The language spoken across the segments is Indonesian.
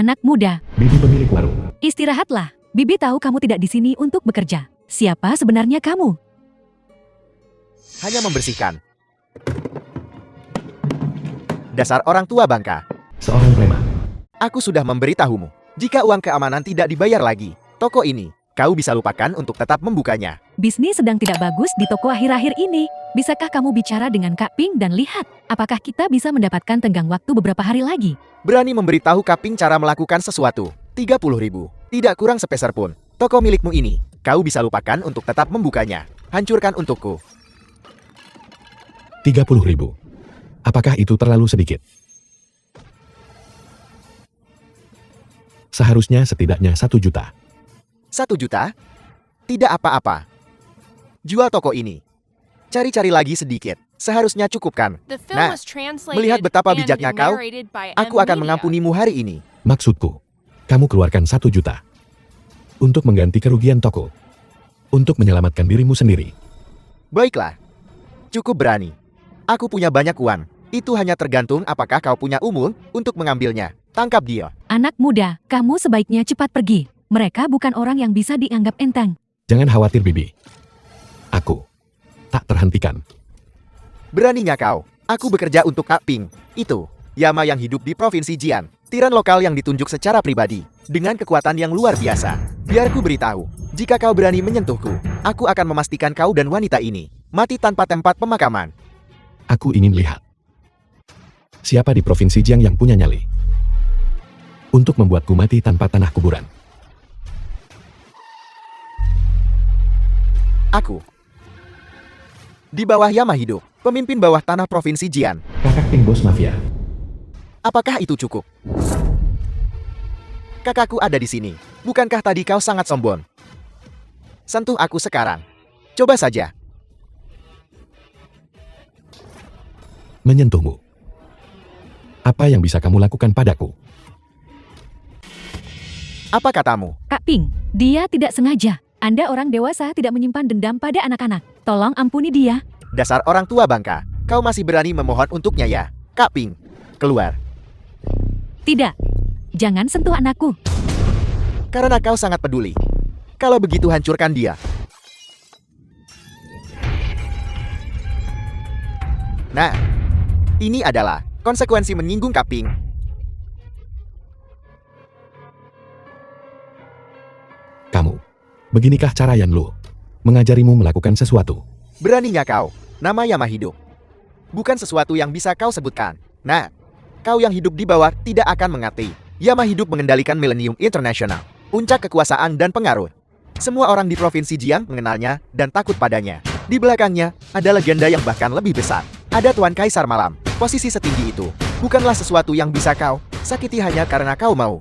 Anak muda, Bibi pemilik warung. istirahatlah. Bibi tahu kamu tidak di sini untuk bekerja. Siapa sebenarnya kamu? Hanya membersihkan. Dasar orang tua bangka. Seorang preman. Aku sudah memberitahumu. Jika uang keamanan tidak dibayar lagi, toko ini, kau bisa lupakan untuk tetap membukanya. Bisnis sedang tidak bagus di toko akhir-akhir ini. Bisakah kamu bicara dengan Kak Ping dan lihat, apakah kita bisa mendapatkan tenggang waktu beberapa hari lagi? Berani memberitahu Kaping cara melakukan sesuatu. 30.000. Tidak kurang sepeser pun. Toko milikmu ini, kau bisa lupakan untuk tetap membukanya. Hancurkan untukku. 30.000. Apakah itu terlalu sedikit? Seharusnya setidaknya 1 juta. 1 juta? Tidak apa-apa. Jual toko ini. Cari-cari lagi sedikit. Seharusnya cukup kan? Nah, melihat betapa bijaknya kau, aku akan mengampunimu hari ini. Maksudku, kamu keluarkan 1 juta. Untuk mengganti kerugian toko. Untuk menyelamatkan dirimu sendiri. Baiklah. Cukup berani. Aku punya banyak uang. Itu hanya tergantung apakah kau punya umur untuk mengambilnya. Tangkap dia. Anak muda, kamu sebaiknya cepat pergi. Mereka bukan orang yang bisa dianggap enteng. Jangan khawatir, Bibi. Aku tak terhentikan. Beraninya kau. Aku bekerja untuk Kak Ping. Itu, Yama yang hidup di Provinsi Jian. Tiran lokal yang ditunjuk secara pribadi. Dengan kekuatan yang luar biasa. Biar ku beritahu. Jika kau berani menyentuhku, aku akan memastikan kau dan wanita ini mati tanpa tempat pemakaman. Aku ingin lihat. Siapa di Provinsi Jiang yang punya nyali? Untuk membuatku mati tanpa tanah kuburan. Aku. Di bawah Yama hidup, pemimpin bawah tanah Provinsi Jian. Kakak Ping bos mafia. Apakah itu cukup? Kakakku ada di sini. Bukankah tadi kau sangat sombong? Sentuh aku sekarang. Coba saja. Menyentuhmu. Apa yang bisa kamu lakukan padaku? Apa katamu? Kak Ping, dia tidak sengaja. Anda orang dewasa tidak menyimpan dendam pada anak-anak. Tolong ampuni dia. Dasar orang tua bangka. Kau masih berani memohon untuknya ya? Kak Ping, keluar. Tidak. Jangan sentuh anakku. Karena kau sangat peduli. Kalau begitu hancurkan dia. Nah, ini adalah konsekuensi menyinggung Kak Ping. Kamu. Beginikah cara Yan Lu mengajarimu melakukan sesuatu? Beraninya kau. Nama Yama hidup. Bukan sesuatu yang bisa kau sebutkan. Nah, kau yang hidup di bawah tidak akan mengerti. Yama hidup mengendalikan Millennium International. Puncak kekuasaan dan pengaruh. Semua orang di Provinsi Jiang mengenalnya dan takut padanya. Di belakangnya, ada legenda yang bahkan lebih besar. Ada Tuan Kaisar Malam. Posisi setinggi itu bukanlah sesuatu yang bisa kau sakiti hanya karena kau mau.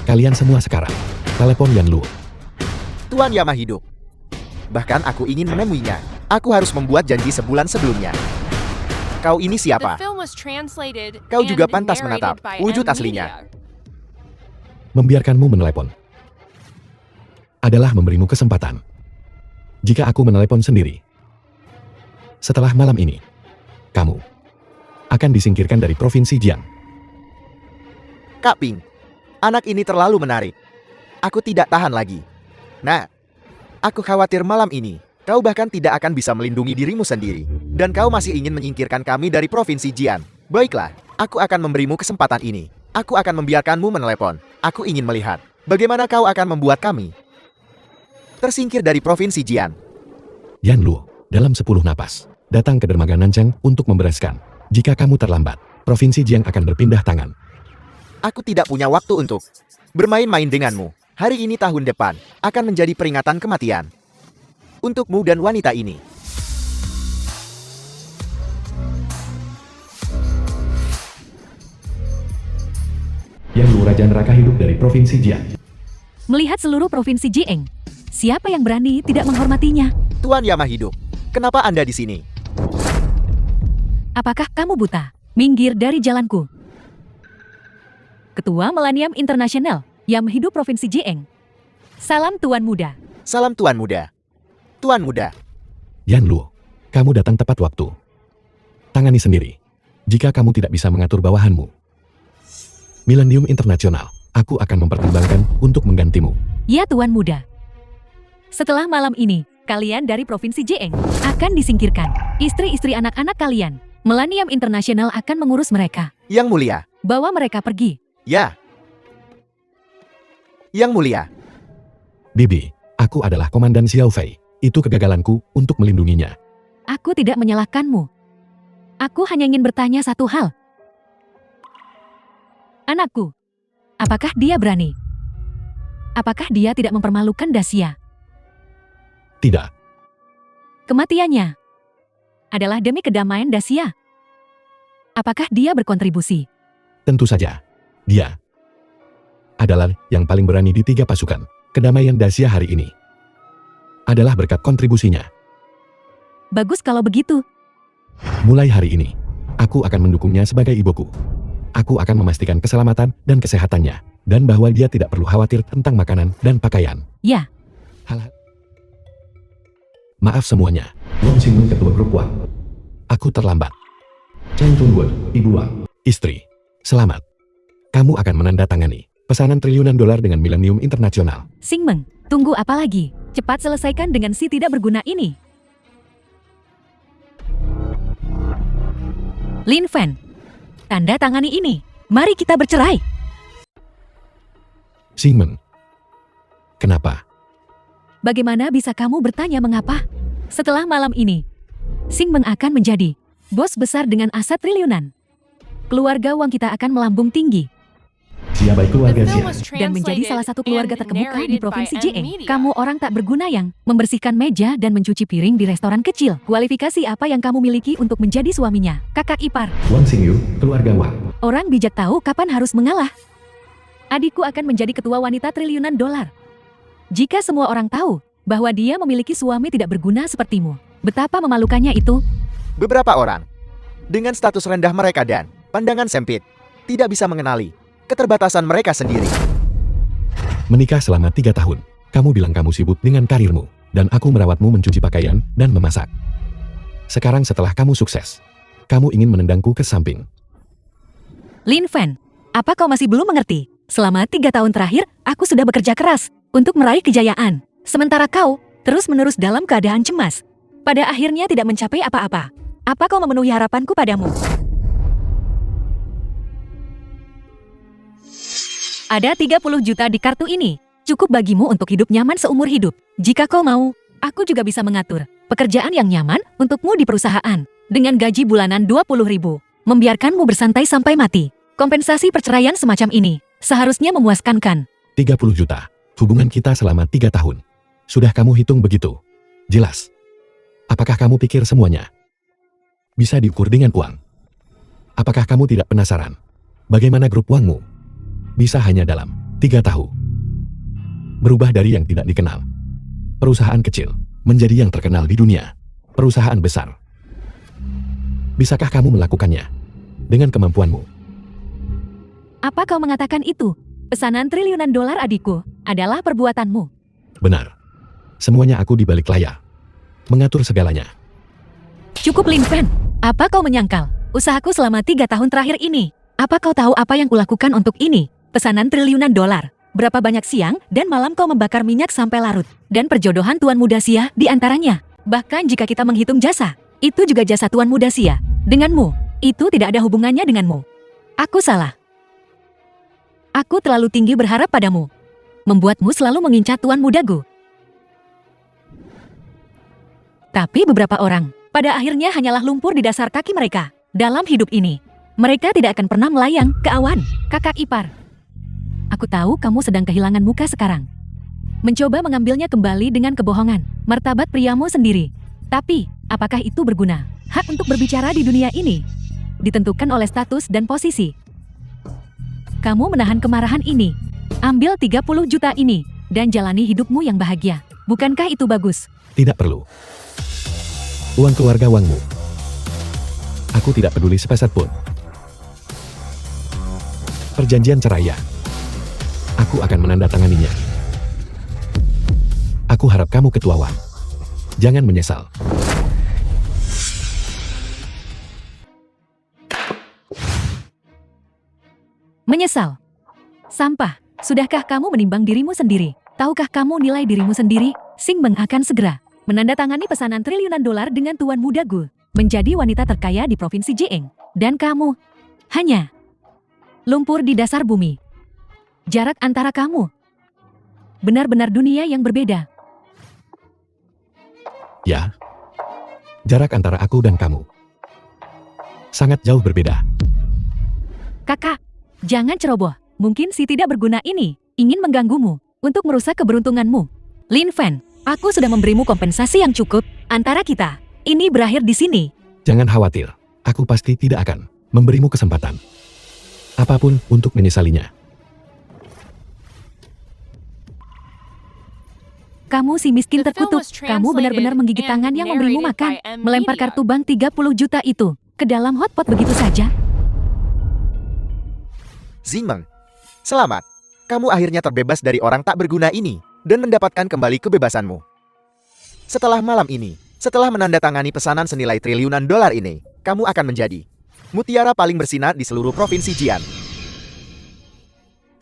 Kalian semua sekarang. Telepon Yan Lu. Tuan Yama hidup. Bahkan aku ingin menemuinya. Aku harus membuat janji sebulan sebelumnya. Kau ini siapa? Kau juga pantas menatap wujud aslinya. Membiarkanmu menelepon adalah memberimu kesempatan. Jika aku menelepon sendiri, setelah malam ini, kamu akan disingkirkan dari Provinsi Jiang. Kak Ping, anak ini terlalu menarik. Aku tidak tahan lagi. Nah, aku khawatir malam ini, kau bahkan tidak akan bisa melindungi dirimu sendiri. Dan kau masih ingin menyingkirkan kami dari Provinsi Jian. Baiklah, aku akan memberimu kesempatan ini. Aku akan membiarkanmu menelepon. Aku ingin melihat bagaimana kau akan membuat kami tersingkir dari Provinsi Jian. Yan Lu, dalam 10 napas, datang ke dermaga Nanchang untuk membereskan. Jika kamu terlambat, Provinsi Jiang akan berpindah tangan. Aku tidak punya waktu untuk bermain-main denganmu. Hari ini tahun depan akan menjadi peringatan kematian untukmu dan wanita ini. Yan Lu Raja Neraka hidup dari Provinsi Jiang. Melihat seluruh Provinsi Jieng, siapa yang berani tidak menghormatinya? Tuan Yama hidup. Kenapa Anda di sini? Apakah kamu buta? Minggir dari jalanku. Ketua Millennium International, yang hidup Provinsi Jieng. Salam Tuan Muda. Salam Tuan Muda. Tuan Muda. Yan Lu, kamu datang tepat waktu. Tangani sendiri. Jika kamu tidak bisa mengatur bawahanmu. Millennium International Aku akan mempertimbangkan untuk menggantimu. Ya Tuan Muda. Setelah malam ini, kalian dari Provinsi Jieng akan disingkirkan. Istri-istri anak-anak kalian, Millennium International akan mengurus mereka. Yang Mulia. Bawa mereka pergi. Ya. Yang Mulia. Bibi, aku adalah Komandan Xiao Fei. Itu kegagalanku untuk melindunginya. Aku tidak menyalahkanmu. Aku hanya ingin bertanya satu hal. Anakku, apakah dia berani? Apakah dia tidak mempermalukan Dacia? Tidak, Kematiannya adalah demi kedamaian Dacia. Apakah dia berkontribusi? tentu saja. Dia adalah yang paling berani di 3 pasukan. Kedamaian Dacia hari ini adalah berkat kontribusinya. Bagus kalau begitu. Mulai hari ini, aku akan mendukungnya sebagai ibuku. Aku akan memastikan keselamatan dan kesehatannya, dan bahwa dia tidak perlu khawatir tentang makanan dan pakaian. Ya, Hal. Maaf semuanya. Wang Xingwen, ketua grup Wang. Aku terlambat. Chen Chunwood, ibu Wang. Istri, selamat. Kamu akan menandatangani pesanan triliunan dolar dengan Millennium International. Xingmeng, tunggu apa lagi? Cepat selesaikan dengan si tidak berguna ini. Lin Fan, tanda tangani ini. Mari kita bercerai. Xingmen. Kenapa? Bagaimana bisa kamu bertanya mengapa? Setelah malam ini, Xingmeng akan menjadi bos besar dengan aset triliunan. Keluarga Wang kita akan melambung tinggi Siapa keluarga Xia? dan menjadi salah satu keluarga terkemuka di Provinsi Jieng. Kamu orang tak berguna yang membersihkan meja dan mencuci piring di restoran kecil. Kualifikasi apa yang kamu miliki untuk menjadi suaminya? Kakak ipar. Wang Xingyu, keluarga Wang. Orang bijak tahu kapan harus mengalah. Adikku akan menjadi ketua wanita triliunan dolar. Jika semua orang tahu bahwa dia memiliki suami tidak berguna sepertimu, betapa memalukannya itu. Beberapa orang dengan status rendah mereka dan pandangan sempit tidak bisa mengenali keterbatasan mereka sendiri. Menikah selama 3 tahun. Kamu bilang kamu sibuk dengan karirmu, dan aku merawatmu mencuci pakaian dan memasak. Sekarang setelah kamu sukses, kamu ingin menendangku ke samping. Lin Fan, apa kau masih belum mengerti? Selama 3 tahun terakhir, aku sudah bekerja keras untuk meraih kejayaan. Sementara kau terus-menerus dalam keadaan cemas. Pada akhirnya tidak mencapai apa-apa. Apa kau memenuhi harapanku padamu? Ada 30 juta di kartu ini. Cukup bagimu untuk hidup nyaman seumur hidup. Jika kau mau, aku juga bisa mengatur pekerjaan yang nyaman untukmu di perusahaan. Dengan gaji bulanan 20.000, membiarkanmu bersantai sampai mati. Kompensasi perceraian semacam ini seharusnya memuaskan kan? 30 juta. Hubungan kita selama 3 tahun. Sudah kamu hitung begitu? Jelas. Apakah kamu pikir semuanya bisa diukur dengan uang? Apakah kamu tidak penasaran bagaimana grup Wangmu bisa hanya dalam 3 tahun berubah dari yang tidak dikenal perusahaan kecil menjadi yang terkenal di dunia perusahaan besar? Bisakah kamu melakukannya dengan kemampuanmu? Apa kau mengatakan itu? Pesanan triliunan dolar adikku adalah perbuatanmu. Benar. Semuanya aku di balik layar. Mengatur segalanya. Cukup Lin Fan. Apa kau menyangkal usahaku selama 3 tahun terakhir ini? Apa kau tahu apa yang kulakukan untuk ini? Pesanan triliunan dolar. Berapa banyak siang dan malam kau membakar minyak sampai larut. Dan perjodohan Tuan Muda Xia di antaranya. Bahkan jika kita menghitung jasa, itu juga jasa Tuan Muda Xia. Denganmu, itu tidak ada hubungannya denganmu. Aku salah. Aku terlalu tinggi berharap padamu. Membuatmu selalu mengincar Tuan Muda Gu. Tapi beberapa orang, pada akhirnya hanyalah lumpur di dasar kaki mereka. Dalam hidup ini, mereka tidak akan pernah melayang ke awan. Kakak ipar. Aku tahu kamu sedang kehilangan muka sekarang. Mencoba mengambilnya kembali dengan kebohongan, martabat priamu sendiri. Tapi, apakah itu berguna? Hak untuk berbicara di dunia ini ditentukan oleh status dan posisi. Kamu menahan kemarahan ini. Ambil 30 juta ini dan jalani hidupmu yang bahagia. Bukankah itu bagus? Tidak perlu. Uang keluarga Wangmu. Aku tidak peduli sepeser pun. Perjanjian cerai ya. Aku akan menandatanganinya. Aku harap kamu ketua Wang. Jangan menyesal. Menyesal. Sampah. Sudahkah kamu menimbang dirimu sendiri? Tahukah kamu nilai dirimu sendiri? Xing Meng akan segera menandatangani pesanan triliunan dolar dengan Tuan Muda Gu, menjadi wanita terkaya di Provinsi Jiang. Dan kamu hanya lumpur di dasar bumi. Jarak antara kamu benar-benar dunia yang berbeda. Ya. Jarak antara aku dan kamu sangat jauh berbeda. Kakak, jangan ceroboh. Mungkin si tidak berguna ini ingin mengganggumu untuk merusak keberuntunganmu. Lin Fen, aku sudah memberimu kompensasi yang cukup. Antara kita, ini berakhir di sini. Jangan khawatir, aku pasti tidak akan memberimu kesempatan apapun untuk menyesalinya. Kamu si miskin terkutuk, kamu benar-benar menggigit tangan yang memberimu makan, melempar kartu bank 30 juta itu ke dalam hotpot begitu saja. Xing Meng, selamat. Kamu akhirnya terbebas dari orang tak berguna ini dan mendapatkan kembali kebebasanmu. Setelah malam ini, setelah menandatangani pesanan senilai triliunan dolar ini, kamu akan menjadi mutiara paling bersinar di seluruh provinsi Jian.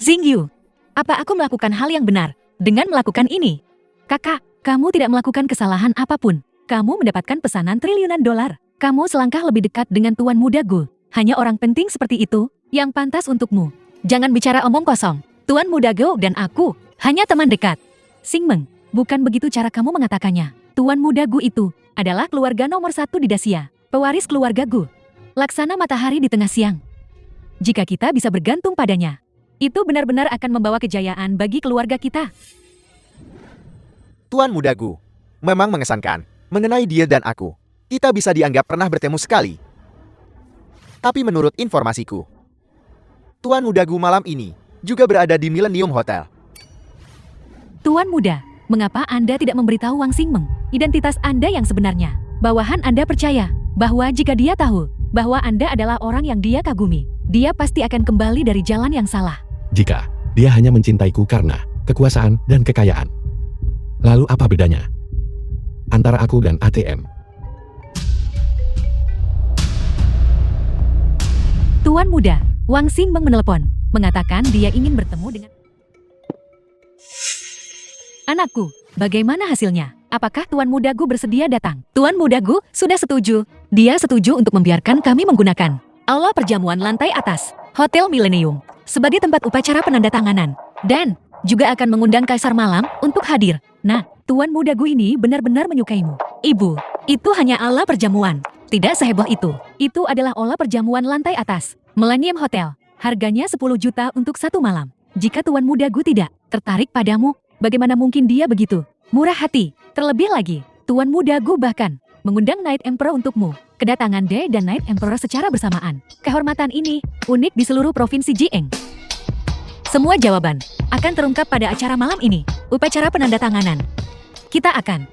Xing Yu, apa aku melakukan hal yang benar dengan melakukan ini? Kakak, kamu tidak melakukan kesalahan apapun. Kamu mendapatkan pesanan triliunan dolar. Kamu selangkah lebih dekat dengan Tuan Muda Gu. Hanya orang penting seperti itu yang pantas untukmu. Jangan bicara omong kosong. Tuan Muda Gu dan aku hanya teman dekat. Xing Meng, bukan begitu cara kamu mengatakannya. Tuan Muda Gu itu adalah keluarga nomor 1 di Dacia, pewaris keluarga Gu. Laksana matahari di tengah siang. Jika kita bisa bergantung padanya, itu benar-benar akan membawa kejayaan bagi keluarga kita. Tuan Muda Gu, memang mengesankan. Mengenai dia dan aku, kita bisa dianggap pernah bertemu sekali. Tapi menurut informasiku, Tuan Muda Gu malam ini juga berada di Millennium Hotel. Tuan Muda, mengapa Anda tidak memberitahu Wang Xing Meng identitas Anda yang sebenarnya? Bawahan Anda percaya bahwa jika dia tahu bahwa Anda adalah orang yang dia kagumi, dia pasti akan kembali dari jalan yang salah. Jika dia hanya mencintaiku karena kekuasaan dan kekayaan, lalu apa bedanya antara aku dan ATM? Tuan Muda, Wang Xing Meng menelepon, mengatakan dia ingin bertemu dengan anakku. Bagaimana hasilnya? Apakah Tuan Muda Gu bersedia datang? Tuan Muda Gu sudah setuju. Dia setuju untuk membiarkan kami menggunakan aula perjamuan lantai atas Hotel Millennium sebagai tempat upacara penandatanganan, dan juga akan mengundang Kaisar Malam untuk hadir. Nah, Tuan Muda Gu ini benar-benar menyukaimu. Ibu, itu hanya aula perjamuan. Tidak seheboh itu. Itu adalah aula perjamuan lantai atas Millennium Hotel. Harganya 10 juta untuk 1 malam. Jika Tuan Muda Gu tidak tertarik padamu, bagaimana mungkin dia begitu murah hati? Terlebih lagi, Tuan Muda Gu bahkan mengundang Night Emperor untukmu. Kedatangan Day dan Night Emperor secara bersamaan. Kehormatan ini unik di seluruh provinsi Jiang. Semua jawaban akan terungkap pada acara malam ini, upacara penandatanganan. Kita akan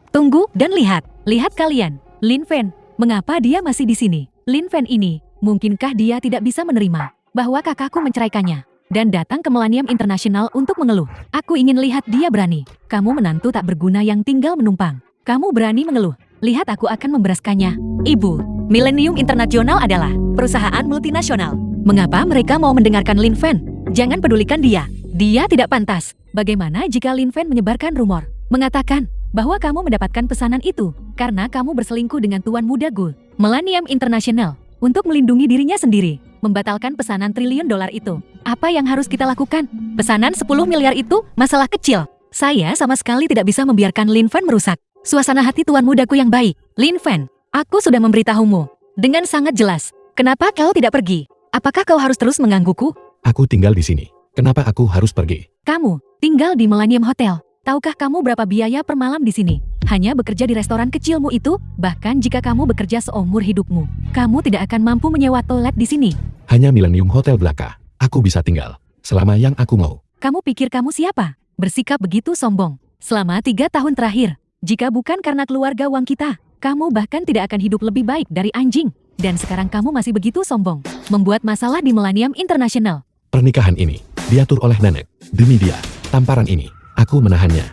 tunggu dan lihat. Lihat kalian, Lin Fen, mengapa dia masih di sini? Lin Fen ini, mungkinkah dia tidak bisa menerima bahwa kakakku menceraikannya dan datang ke Millennium International untuk mengeluh? Aku ingin lihat dia berani. Kamu menantu tak berguna yang tinggal menumpang. Kamu berani mengeluh. Lihat aku akan memberaskannya. Ibu, Millennium International adalah perusahaan multinasional. Mengapa mereka mau mendengarkan Lin Fen? Jangan pedulikan dia. Dia tidak pantas. Bagaimana jika Lin Fen menyebarkan rumor, mengatakan bahwa kamu mendapatkan pesanan itu karena kamu berselingkuh dengan Tuan Muda Gu? Millennium International, untuk melindungi dirinya sendiri, membatalkan pesanan triliun dolar itu. Apa yang harus kita lakukan? Pesanan 10 miliar itu masalah kecil. Saya sama sekali tidak bisa membiarkan Lin Fen merusak suasana hati Tuan Muda Gu yang baik. Lin Fen, aku sudah memberitahumu dengan sangat jelas. Kenapa kau tidak pergi? Apakah kau harus terus menggangguku? Aku tinggal di sini. Kenapa aku harus pergi? Kamu tinggal di Millennium Hotel. Tahukah kamu berapa biaya per malam di sini? Hanya bekerja di restoran kecilmu itu, bahkan jika kamu bekerja seumur hidupmu, kamu tidak akan mampu menyewa toilet di sini. Hanya Millennium Hotel belaka. Aku bisa tinggal selama yang aku mau. Kamu pikir kamu siapa? Bersikap begitu sombong. Selama 3 tahun terakhir, jika bukan karena keluarga Wang kita, kamu bahkan tidak akan hidup lebih baik dari anjing. Dan sekarang kamu masih begitu sombong, membuat masalah di Millennium International. Pernikahan ini diatur oleh nenek. Demi dia, tamparan ini, aku menahannya.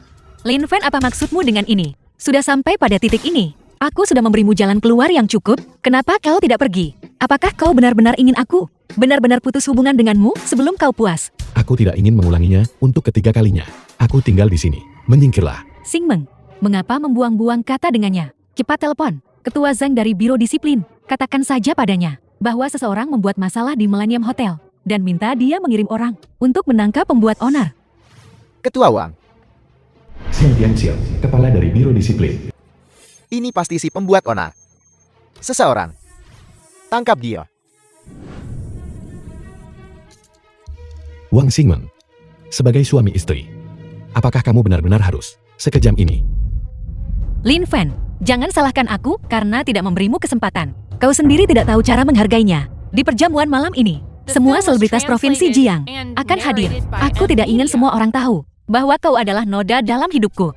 Lin Fen, apa maksudmu dengan ini? Sudah sampai pada titik ini. Aku sudah memberimu jalan keluar yang cukup. Kenapa kau tidak pergi? Apakah kau benar-benar ingin aku benar-benar putus hubungan denganmu sebelum kau puas? Aku tidak ingin mengulanginya untuk ketiga kalinya. Aku tinggal di sini. Menyingkirlah. Xingmeng, mengapa membuang-buang kata dengannya? Cepat telepon, Ketua Zhang dari Biro Disiplin. Katakan saja padanya bahwa seseorang membuat masalah di Millennium Hotel dan minta dia mengirim orang untuk menangkap pembuat onar. Ketua Wang, Xiang Tianxiao, kepala dari Biro Disiplin. ini pasti si pembuat onar. Seseorang. Tangkap dia. Wang Xingmeng, sebagai suami istri, apakah kamu benar-benar harus sekejam ini? Lin Fan, jangan salahkan aku karena tidak memberimu kesempatan. Kau sendiri tidak tahu cara menghargainya. Di perjamuan malam ini, semua selebritas Provinsi Jiang akan hadir. Aku tidak ingin semua orang tahu bahwa kau adalah noda dalam hidupku.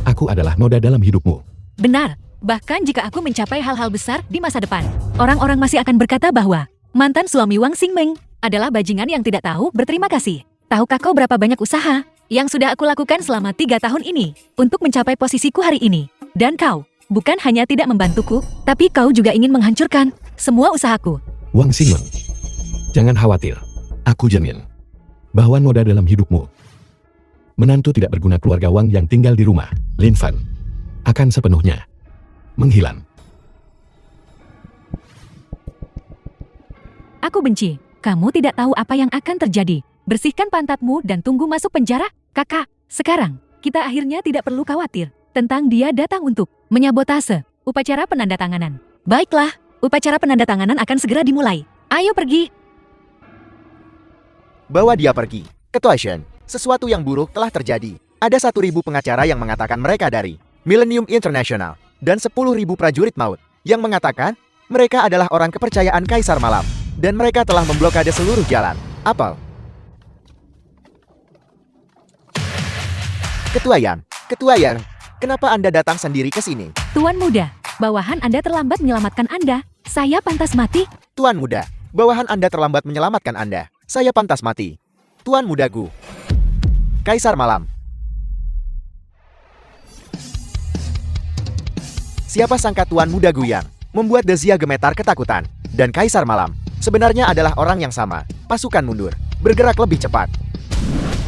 Aku adalah noda dalam hidupmu. Benar, bahkan jika aku mencapai hal-hal besar di masa depan, orang-orang masih akan berkata bahwa mantan suami Wang Xingmeng adalah bajingan yang tidak tahu berterima kasih. Tahukah kau berapa banyak usaha yang sudah aku lakukan selama 3 tahun ini untuk mencapai posisiku hari ini? Dan kau bukan hanya tidak membantuku, tapi kau juga ingin menghancurkan semua usahaku. Wang Xingmeng, jangan khawatir. Aku jamin bahwa noda dalam hidupmu, menantu tidak berguna keluarga Wang yang tinggal di rumah, Lin Fan, akan sepenuhnya menghilang. Aku benci. Kamu tidak tahu apa yang akan terjadi. Bersihkan pantatmu dan tunggu masuk penjara, kakak. Sekarang, kita akhirnya tidak perlu khawatir tentang dia datang untuk menyabotase upacara penandatanganan. Baiklah, upacara penandatanganan akan segera dimulai. Ayo pergi. Bawa dia pergi. Ketua Shen, sesuatu yang buruk telah terjadi. Ada 1.000 pengacara yang mengatakan mereka dari Millennium International dan 10.000 prajurit maut yang mengatakan mereka adalah orang kepercayaan Kaisar Malam. Dan mereka telah memblokade seluruh jalan. Apel. Ketua Yan, kenapa Anda datang sendiri ke sini? Tuan muda, bawahan Anda terlambat menyelamatkan Anda. Saya pantas mati. Tuan muda, bawahan Anda terlambat menyelamatkan Anda. Saya pantas mati. Tuan muda Gu. Kaisar Malam. Siapa sangka Tuan muda Gu yang membuat Dezia gemetar ketakutan. Dan Kaisar Malam sebenarnya adalah orang yang sama. Pasukan mundur. Bergerak lebih cepat.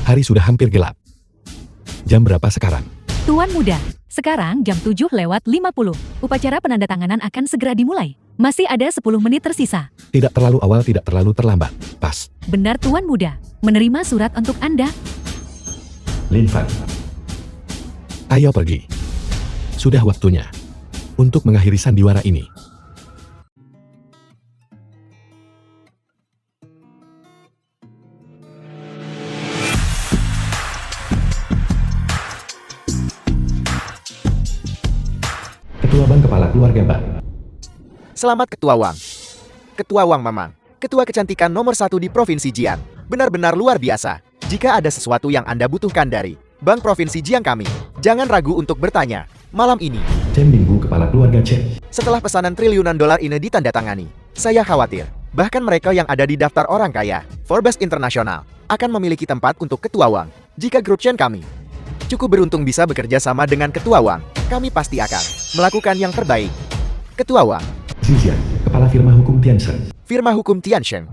Hari sudah hampir gelap. Jam berapa sekarang? Tuan muda, sekarang jam 7:50. Upacara penandatanganan akan segera dimulai. Masih ada 10 menit tersisa. Tidak terlalu awal, tidak terlalu terlambat. Pas. Benar Tuan muda, menerima surat untuk Anda. Lin Fan, ayo pergi. Sudah waktunya untuk mengakhiri sandiwara ini. Ketua Bank Kepala Keluarga Bank. Selamat Ketua Wang. Ketua Wang Mamang. Ketua kecantikan nomor 1 di Provinsi Jiang. Benar-benar luar biasa. Jika ada sesuatu yang Anda butuhkan dari Bank Provinsi Jiang kami, jangan ragu untuk bertanya. Malam ini, Chen Binggu Kepala Keluarga Chen. setelah pesanan triliunan dolar ini ditandatangani, saya khawatir, bahkan mereka yang ada di daftar orang kaya, Forbes International, akan memiliki tempat untuk Ketua Wang. Jika grup Chen kami cukup beruntung bisa bekerja sama dengan Ketua Wang, kami pasti akan melakukan yang terbaik. Ketua Wang, Xixian, Kepala Firma Hukum Tiansheng. Firma Hukum Tiansheng,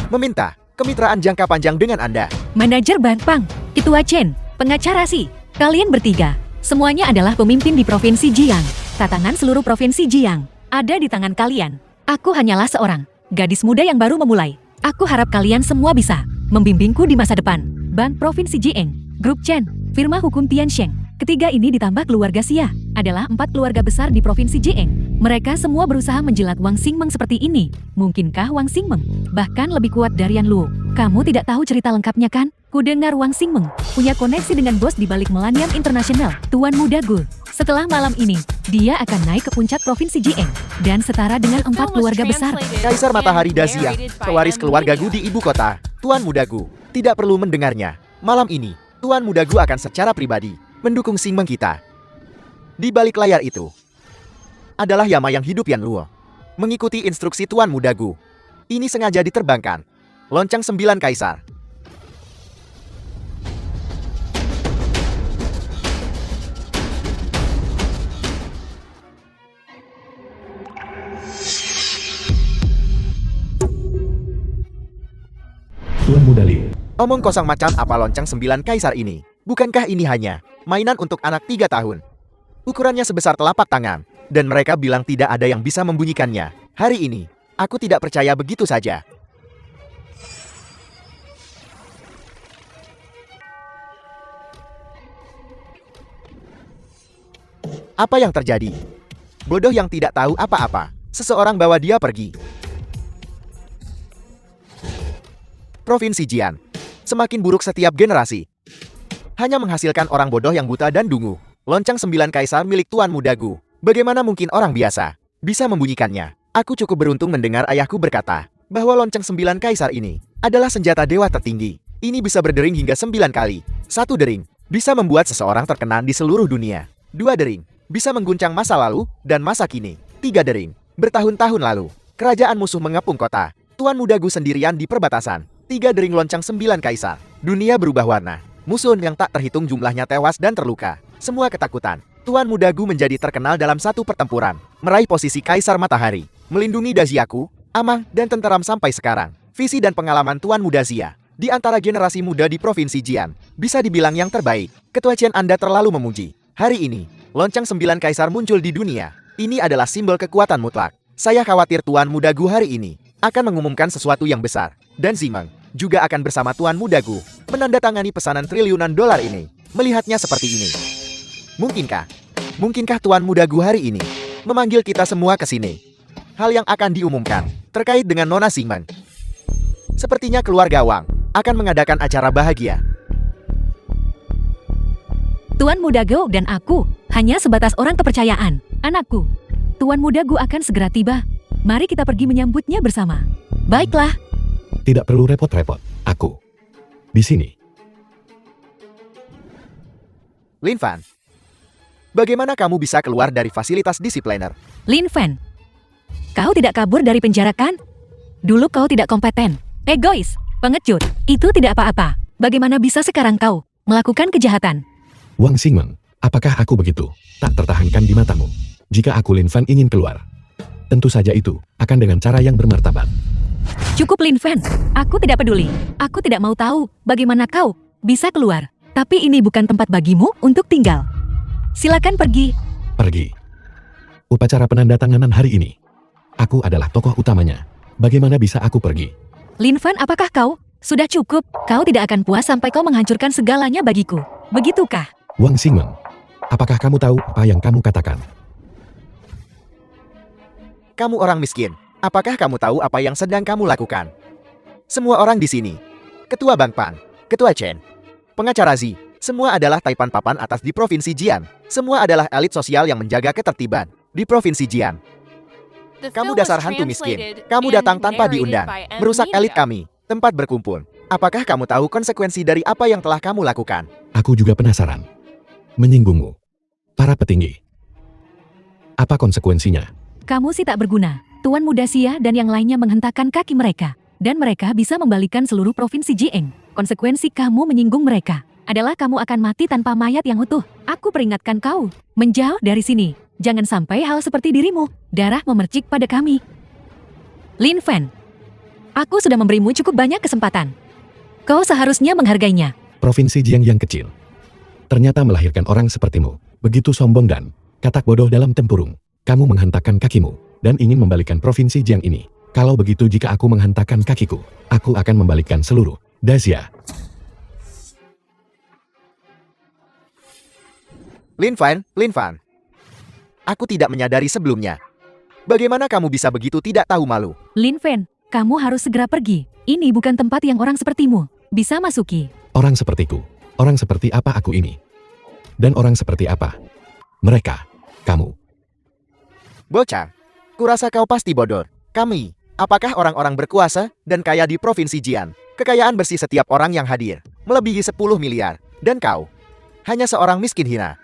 meminta kemitraan jangka panjang dengan Anda. Manajer Bank Pang, Ketua Chen, pengacara Si, kalian bertiga, semuanya adalah pemimpin di Provinsi Jiang. Tatanan seluruh Provinsi Jiang ada di tangan kalian. Aku hanyalah seorang gadis muda yang baru memulai. Aku harap kalian semua bisa membimbingku di masa depan. Bank Provinsi Jiang, Grup Chen, Firma Hukum Tiansheng. Ketiga ini ditambah keluarga Xia, adalah 4 keluarga besar di Provinsi Jiang. Mereka semua berusaha menjilat Wang Xingmeng seperti ini. Mungkinkah Wang Xingmeng bahkan lebih kuat dari Yan Luo? Kamu tidak tahu cerita lengkapnya kan? Kudengar Wang Xingmeng punya koneksi dengan bos di balik Millennium International, Tuan Muda Gu. Setelah malam ini, dia akan naik ke puncak Provinsi Jiang dan setara dengan 4 keluarga besar. Kaisar Matahari Dazia, pewaris keluarga Gu di ibu kota, Tuan Muda Gu, tidak perlu mendengarnya. Malam ini, Tuan Muda Gu akan secara pribadi mendukung Xingmeng kita. Di balik layar itu adalah Yama yang hidup Yan Luo. Mengikuti instruksi Tuan Muda Gu. Ini sengaja diterbangkan. Lonceng 9 Kaisar. Tuan Muda Lin. Omong kosong macam apa lonceng 9 kaisar ini? Bukankah ini hanya mainan untuk anak 3 tahun? Ukurannya sebesar telapak tangan, dan mereka bilang tidak ada yang bisa membunyikannya. Hari ini, aku tidak percaya begitu saja. Apa yang terjadi? Bodoh yang tidak tahu apa-apa. Seseorang bawa dia pergi. Provinsi Jian. Semakin buruk setiap generasi. Hanya menghasilkan orang bodoh yang buta dan dungu. Lonceng 9 kaisar milik Tuan Muda Gu. Bagaimana mungkin orang biasa bisa membunyikannya? Aku cukup beruntung mendengar ayahku berkata bahwa lonceng 9 kaisar ini adalah senjata dewa tertinggi. Ini bisa berdering hingga 9 kali. 1 dering bisa membuat seseorang terkenal di seluruh dunia. 2 dering bisa mengguncang masa lalu dan masa kini. 3 dering bertahun-tahun lalu. Kerajaan musuh mengepung kota. Tuan Muda Gu sendirian di perbatasan. 3 dering lonceng 9 kaisar. Dunia berubah warna. Musuh yang tak terhitung jumlahnya tewas dan terluka. Semua ketakutan. Tuan Muda Gu menjadi terkenal dalam satu pertempuran. Meraih posisi Kaisar Matahari. Melindungi Daziaku, Amang, dan tenteram sampai sekarang. Visi dan pengalaman Tuan Muda Zia di antara generasi muda di Provinsi Jian bisa dibilang yang terbaik. Ketua Chen Anda terlalu memuji. Hari ini, lonceng 9 kaisar muncul di dunia. Ini adalah simbol kekuatan mutlak. Saya khawatir Tuan Muda Gu hari ini akan mengumumkan sesuatu yang besar. Dan Zimeng juga akan bersama Tuan Muda Gu menandatangani pesanan triliunan dolar ini. Melihatnya seperti ini. Mungkinkah Tuan Muda Gu hari ini memanggil kita semua ke sini? Hal yang akan diumumkan terkait dengan Nona Zimeng. Sepertinya keluarga Wang akan mengadakan acara bahagia. Tuan Muda Gu dan aku hanya sebatas orang kepercayaan. Anakku, Tuan Muda Gu akan segera tiba. Mari kita pergi menyambutnya bersama. Baiklah. Tidak perlu repot-repot. Aku di sini. Lin Fan, bagaimana kamu bisa keluar dari fasilitas disipliner? Lin Fan, kau tidak kabur dari penjara kan? Dulu kau tidak kompeten, egois, pengecut. Itu tidak apa-apa. Bagaimana bisa sekarang kau melakukan kejahatan? Wang Xingmeng, apakah aku begitu tak tertahankan di matamu? Jika aku Lin Fan ingin keluar, tentu saja itu akan dengan cara yang bermartabat. Cukup Lin Fan, aku tidak peduli. Aku tidak mau tahu bagaimana kau bisa keluar. Tapi ini bukan tempat bagimu untuk tinggal. Silakan pergi. Pergi. Upacara penandatanganan hari ini. Aku adalah tokoh utamanya. Bagaimana bisa aku pergi? Lin Fan, apakah kau sudah cukup? Kau tidak akan puas sampai kau menghancurkan segalanya bagiku. Begitukah? Wang Xingmeng, apakah kamu tahu apa yang kamu katakan? Kamu orang miskin. Apakah kamu tahu apa yang sedang kamu lakukan? Semua orang di sini. Ketua Bang Pan, Ketua Chen, pengacara Zi, semua adalah taipan papan atas di Provinsi Jian. Semua adalah elit sosial yang menjaga ketertiban di Provinsi Jian. Kamu dasar hantu miskin. Kamu datang tanpa diundang, merusak elit kami, tempat berkumpul. Apakah kamu tahu konsekuensi dari apa yang telah kamu lakukan? Aku juga penasaran. Menyinggungmu. Para petinggi. Apa konsekuensinya? Kamu sih tak berguna. Tuan Muda Xia dan yang lainnya menghentakkan kaki mereka. Dan mereka bisa membalikan seluruh provinsi Jieng. Konsekuensi kamu menyinggung mereka adalah kamu akan mati tanpa mayat yang utuh. Aku peringatkan kau, menjauh dari sini. Jangan sampai hal seperti dirimu, darah memercik pada kami. Lin Fan, aku sudah memberimu cukup banyak kesempatan. Kau seharusnya menghargainya. Provinsi Jiang yang kecil. Ternyata melahirkan orang sepertimu. Begitu sombong dan katak bodoh dalam tempurung. Kamu menghentakkan kakimu dan ingin membalikan provinsi Jiang ini. Kalau begitu jika aku menghentakkan kakiku, aku akan membalikkan seluruh Dazia. Lin Fan. Aku tidak menyadari sebelumnya. Bagaimana kamu bisa begitu tidak tahu malu? Lin Fan, kamu harus segera pergi. Ini bukan tempat yang orang sepertimu bisa masuki. Orang sepertiku. Orang seperti apa aku ini? Dan orang seperti apa mereka? Kamu. Bocah, kurasa kau pasti bodoh. Kami, apakah orang-orang berkuasa dan kaya di Provinsi Jian? Kekayaan bersih setiap orang yang hadir melebihi 10 miliar. Dan kau, hanya seorang miskin hina.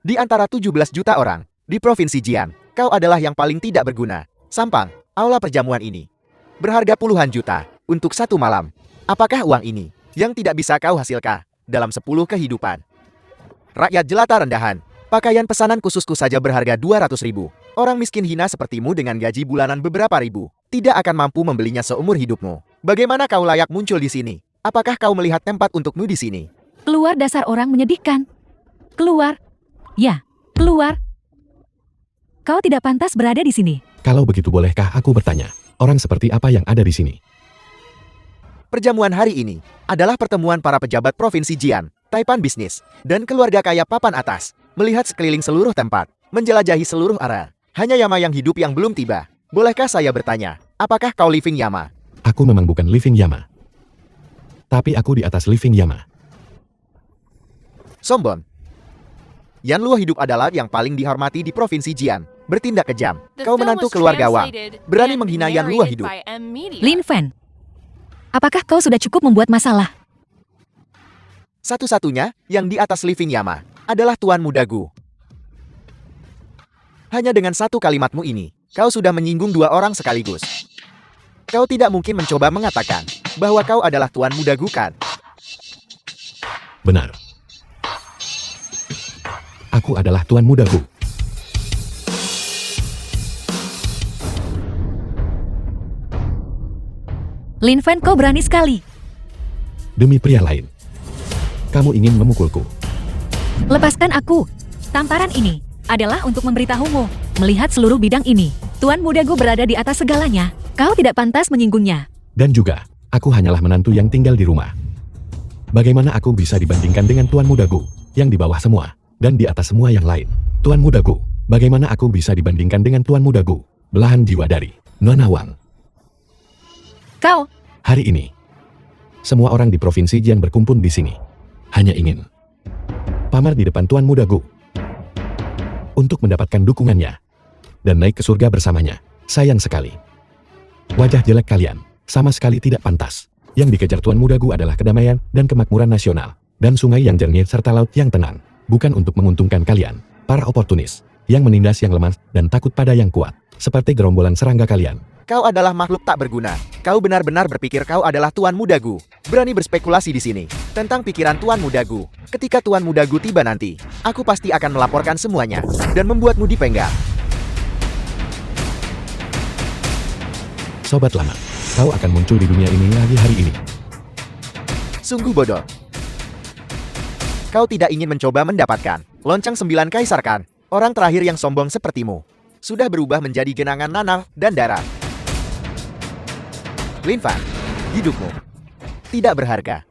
Di antara 17 juta orang di Provinsi Jian, kau adalah yang paling tidak berguna. Sampang, aula perjamuan ini berharga puluhan juta untuk satu malam. Apakah uang ini yang tidak bisa kau hasilkan dalam 10 kehidupan? Rakyat jelata rendahan, pakaian pesanan khususku saja berharga 200.000. Orang miskin hina sepertimu dengan gaji bulanan beberapa ribu tidak akan mampu membelinya seumur hidupmu. Bagaimana kau layak muncul di sini? Apakah kau melihat tempat untukmu di sini? Keluar dasar orang menyedihkan. Keluar. Ya, keluar. Kau tidak pantas berada di sini. Kalau begitu bolehkah aku bertanya, orang seperti apa yang ada di sini? Perjamuan hari ini adalah pertemuan para pejabat Provinsi Jian, Taipan Bisnis, dan keluarga kaya papan atas, melihat sekeliling seluruh tempat, menjelajahi seluruh arah. Hanya Yama yang hidup yang belum tiba. Bolehkah saya bertanya, apakah kau Living Yama? Aku memang bukan Living Yama. Tapi aku di atas Living Yama. Sombong. Yan Luo hidup adalah yang paling dihormati di Provinsi Jian. Bertindak kejam. Kau menantu keluarga Wang. Berani menghina Yan Luo hidup. Lin Fan, apakah kau sudah cukup membuat masalah? Satu-satunya yang di atas Living Yama adalah Tuan Muda Gu. Hanya dengan satu kalimatmu ini, kau sudah menyinggung dua orang sekaligus. Kau tidak mungkin mencoba mengatakan bahwa kau adalah Tuan Muda Gu, kan? Benar. Aku adalah Tuan Muda Gu. Lin Fan, kau berani sekali. Demi pria lain. Kamu ingin memukulku. Lepaskan aku. Tamparan ini adalah untuk memberitahumu. Melihat seluruh bidang ini, Tuan Muda Gu berada di atas segalanya. Kau tidak pantas menyinggungnya. Dan juga, aku hanyalah menantu yang tinggal di rumah. Bagaimana aku bisa dibandingkan dengan Tuan Muda Gu, yang di bawah semua, dan di atas semua yang lain? Tuan Muda Gu, bagaimana aku bisa dibandingkan dengan Tuan Muda Gu, belahan jiwa dari Nona Wang? Kau, Hari ini, semua orang di Provinsi Jian berkumpul di sini. Hanya ingin pamer di depan Tuan Muda Gu. Untuk mendapatkan dukungannya. Dan naik ke surga bersamanya. Sayang sekali. Wajah jelek kalian, sama sekali tidak pantas. Yang dikejar Tuan Muda Gu adalah kedamaian dan kemakmuran nasional. Dan sungai yang jernih serta laut yang tenang. Bukan untuk menguntungkan kalian, para oportunis. Yang menindas yang lemah dan takut pada yang kuat. Seperti gerombolan serangga kalian. Kau adalah makhluk tak berguna. Kau benar-benar berpikir kau adalah Tuan Muda Gu. Berani berspekulasi di sini tentang pikiran Tuan Muda Gu. Ketika Tuan Muda Gu tiba nanti, aku pasti akan melaporkan semuanya dan membuatmu dipenggal. Sobat lama, kau akan muncul di dunia ini lagi hari ini. Sungguh bodoh. Kau tidak ingin mencoba mendapatkan lonceng 9 kaisar, kan? Orang terakhir yang sombong sepertimu sudah berubah menjadi genangan nanah dan darah. Lin Fan, hidupmu tidak berharga.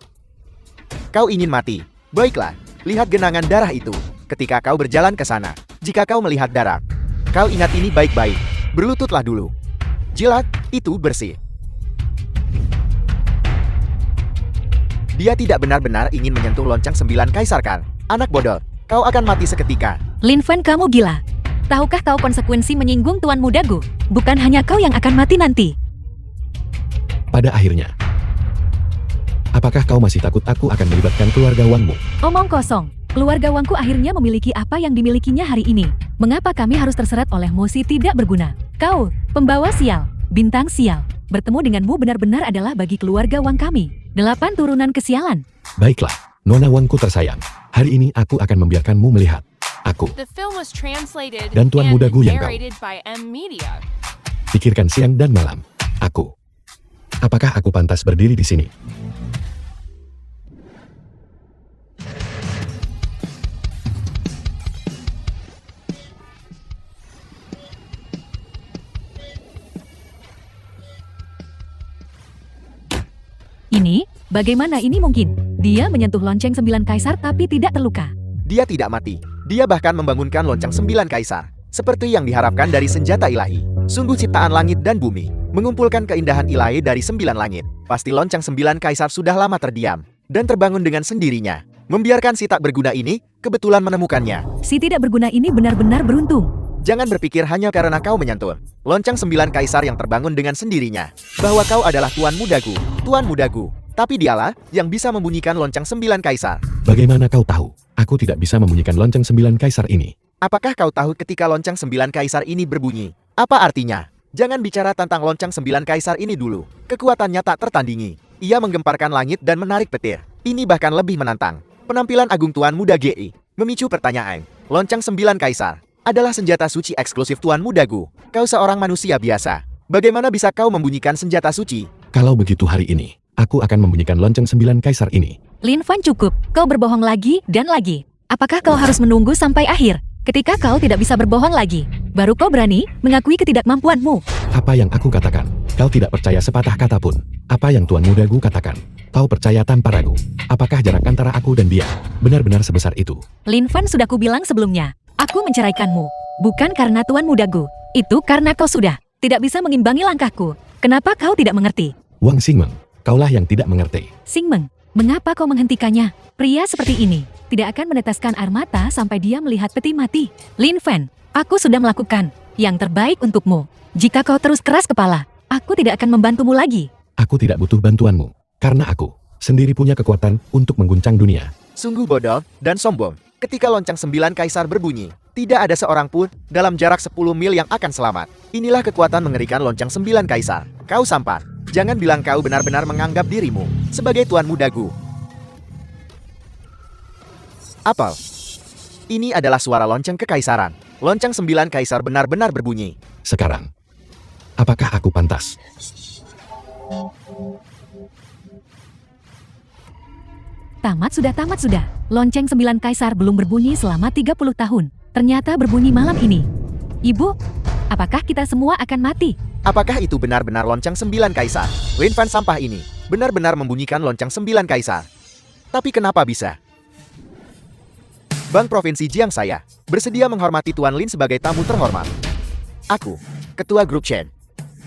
Kau ingin mati. Baiklah, lihat genangan darah itu ketika kau berjalan ke sana. Jika kau melihat darah, kau ingat ini baik-baik. Berlututlah dulu. Jilat, itu bersih. Dia tidak benar-benar ingin menyentuh lonceng 9 kaisar, kan? Anak bodoh, kau akan mati seketika. Lin Fan, kamu gila. Tahukah kau konsekuensi menyinggung Tuan Muda Gu? Bukan hanya kau yang akan mati nanti. Pada akhirnya, apakah kau masih takut aku akan melibatkan keluarga Wangmu? Omong kosong. Keluarga Wangku akhirnya memiliki apa yang dimilikinya hari ini. Mengapa kami harus terseret oleh musi tidak berguna? Kau, pembawa sial, bintang sial. Bertemu denganmu benar-benar adalah bagi keluarga Wang kami 8 turunan kesialan. Baiklah, Nona Wangku tersayang. Hari ini aku akan membiarkanmu melihat aku dan Tuan Muda Gu yang kau pikirkan siang dan malam. Aku. Apakah aku pantas berdiri di sini? Ini, bagaimana ini mungkin? Dia menyentuh lonceng 9 kaisar tapi tidak terluka. Dia tidak mati. Dia bahkan membangunkan lonceng 9 kaisar. Seperti yang diharapkan dari senjata ilahi. Sungguh ciptaan langit dan bumi. Mengumpulkan keindahan ilahi dari 9 langit. Pasti lonceng 9 kaisar sudah lama terdiam. Dan terbangun dengan sendirinya. Membiarkan si tak berguna ini, kebetulan menemukannya. Si tidak berguna ini benar-benar beruntung. Jangan berpikir hanya karena kau menyentuh lonceng 9 kaisar yang terbangun dengan sendirinya. Bahwa kau adalah Tuan Muda Gu. Tuan Muda Gu. Tapi dialah yang bisa membunyikan lonceng 9 kaisar. Bagaimana kau tahu? Aku tidak bisa membunyikan lonceng 9 kaisar ini. Apakah kau tahu ketika lonceng 9 kaisar ini berbunyi? Apa artinya? Jangan bicara tentang lonceng 9 kaisar ini dulu. Kekuatannya tak tertandingi. Ia menggemparkan langit dan menarik petir. Ini bahkan lebih menantang. Penampilan agung Tuan Muda GI memicu pertanyaan. Lonceng 9 kaisar adalah senjata suci eksklusif Tuan Muda Gu. Kau seorang manusia biasa. Bagaimana bisa kau membunyikan senjata suci? Kalau begitu hari ini, aku akan membunyikan lonceng 9 kaisar ini. Lin Fan, cukup. Kau berbohong lagi dan lagi. Apakah kau harus menunggu sampai akhir? Ketika kau tidak bisa berbohong lagi, baru kau berani mengakui ketidakmampuanmu. Apa yang aku katakan? Kau tidak percaya sepatah kata pun. Apa yang Tuan Muda Gu katakan? Kau percaya tanpa ragu. Apakah jarak antara aku dan dia benar-benar sebesar itu? Lin Fan, sudah kubilang sebelumnya. Aku menceraikanmu. Bukan karena Tuan Muda Gu. Itu karena kau sudah tidak bisa mengimbangi langkahku. Kenapa kau tidak mengerti? Wang Xingmeng, kaulah yang tidak mengerti. Xingmeng, mengapa kau menghentikannya? Pria seperti ini tidak akan meneteskan air mata sampai dia melihat peti mati. Lin Fan, aku sudah melakukan yang terbaik untukmu. Jika kau terus keras kepala, aku tidak akan membantumu lagi. Aku tidak butuh bantuanmu, karena aku sendiri punya kekuatan untuk mengguncang dunia. Sungguh bodoh dan sombong. Ketika lonceng 9 kaisar berbunyi, tidak ada seorang pun dalam jarak 10 mil yang akan selamat. Inilah kekuatan mengerikan lonceng 9 kaisar. Kau sampan. Jangan bilang kau benar-benar menganggap dirimu sebagai Tuan Muda Gu. Apel. Ini adalah suara lonceng kekaisaran. Lonceng 9 kaisar benar-benar berbunyi. Sekarang, apakah aku pantas? Tamat sudah. Lonceng 9 kaisar belum berbunyi selama 30 tahun. Ternyata berbunyi malam ini. Ibu, apakah kita semua akan mati? Apakah itu benar-benar lonceng 9 kaisar? Lin Fan sampah ini benar-benar membunyikan lonceng 9 kaisar. Tapi kenapa bisa? Bank Provinsi Jiang saya bersedia menghormati Tuan Lin sebagai tamu terhormat. Aku, Ketua Grup Chen,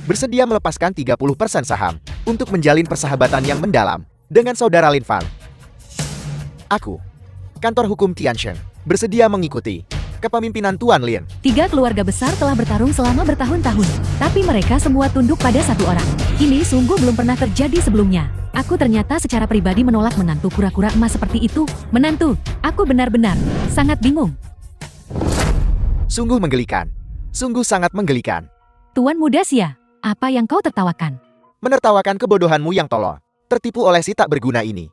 bersedia melepaskan 30% saham untuk menjalin persahabatan yang mendalam dengan saudara Lin Fan. Aku, Kantor Hukum Tiansheng, bersedia mengikuti kepemimpinan Tuan Lin. 3 keluarga besar telah bertarung selama bertahun-tahun, tapi mereka semua tunduk pada satu orang. Ini sungguh belum pernah terjadi sebelumnya. Aku ternyata secara pribadi menolak menantu kura-kura emas seperti itu. Menantu, aku benar-benar sangat bingung. Sungguh menggelikan. Sungguh sangat menggelikan. Tuan Muda Xia, apa yang kau tertawakan? Menertawakan kebodohanmu yang tolol. Tertipu oleh si tak berguna ini.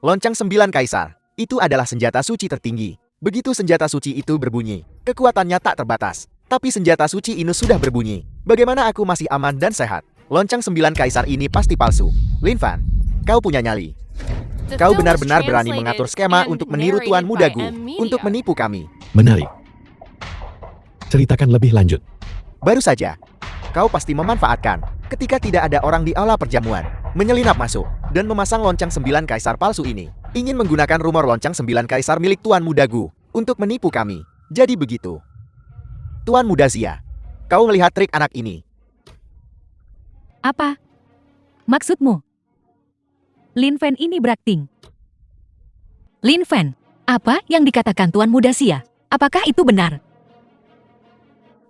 Lonceng 9 kaisar, itu adalah senjata suci tertinggi. Begitu senjata suci itu berbunyi, kekuatannya tak terbatas. Tapi senjata suci ini sudah berbunyi. Bagaimana aku masih aman dan sehat? Lonceng 9 kaisar ini pasti palsu. Lin Fan, kau punya nyali. Kau benar-benar berani mengatur skema untuk meniru Tuan Muda Gu, untuk menipu kami. Menarik. Ceritakan lebih lanjut. Baru saja, kau pasti memanfaatkan ketika tidak ada orang di aula perjamuan, menyelinap masuk, dan memasang lonceng 9 kaisar palsu ini. Ingin menggunakan rumor lonceng 9 kaisar milik Tuan Muda Gu untuk menipu kami. Jadi begitu. Tuan Muda Xia, kau melihat trik anak ini. Apa maksudmu? Lin Fan ini berakting. Lin Fan, apa yang dikatakan Tuan Muda Xia? Apakah itu benar?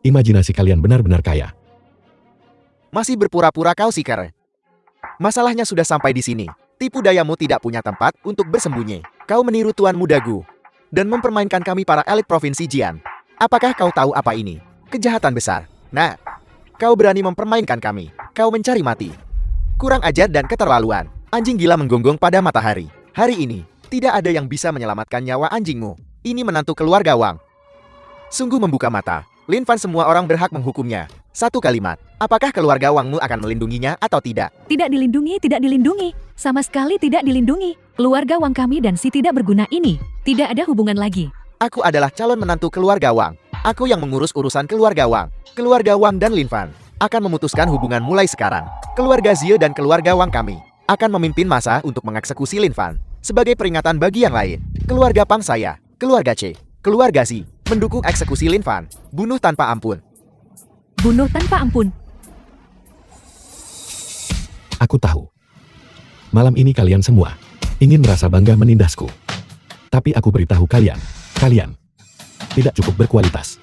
Imajinasi kalian benar-benar kaya. Masih berpura-pura kau siker. Masalahnya sudah sampai di sini. Tipu dayamu tidak punya tempat untuk bersembunyi. Kau meniru Tuan Muda Gu dan mempermainkan kami para elit Provinsi Jian. Apakah kau tahu apa ini? Kejahatan besar. Nah, kau berani mempermainkan kami. Kau mencari mati. Kurang ajar dan keterlaluan. Anjing gila menggonggong pada matahari. Hari ini, tidak ada yang bisa menyelamatkan nyawa anjingmu. Ini menantu keluarga Wang. Sungguh membuka mata. Lin Fan, semua orang berhak menghukumnya. Satu kalimat, apakah keluarga Wangmu akan melindunginya atau tidak? Tidak dilindungi. Sama sekali tidak dilindungi. Keluarga Wang kami dan si tidak berguna ini tidak ada hubungan lagi. Aku adalah calon menantu keluarga Wang. Aku yang mengurus urusan keluarga Wang. Keluarga Wang dan Lin Fan akan memutuskan hubungan mulai sekarang. Keluarga Zhe dan keluarga Wang kami akan memimpin masa untuk mengeksekusi Lin Fan. Sebagai peringatan bagi yang lain, keluarga Pang saya, keluarga C, keluarga Xi, mendukung eksekusi Lin Fan. Bunuh tanpa ampun. Bunuh tanpa ampun. Aku tahu. Malam ini kalian semua ingin merasa bangga menindasku. Tapi aku beritahu kalian, kalian tidak cukup berkualitas.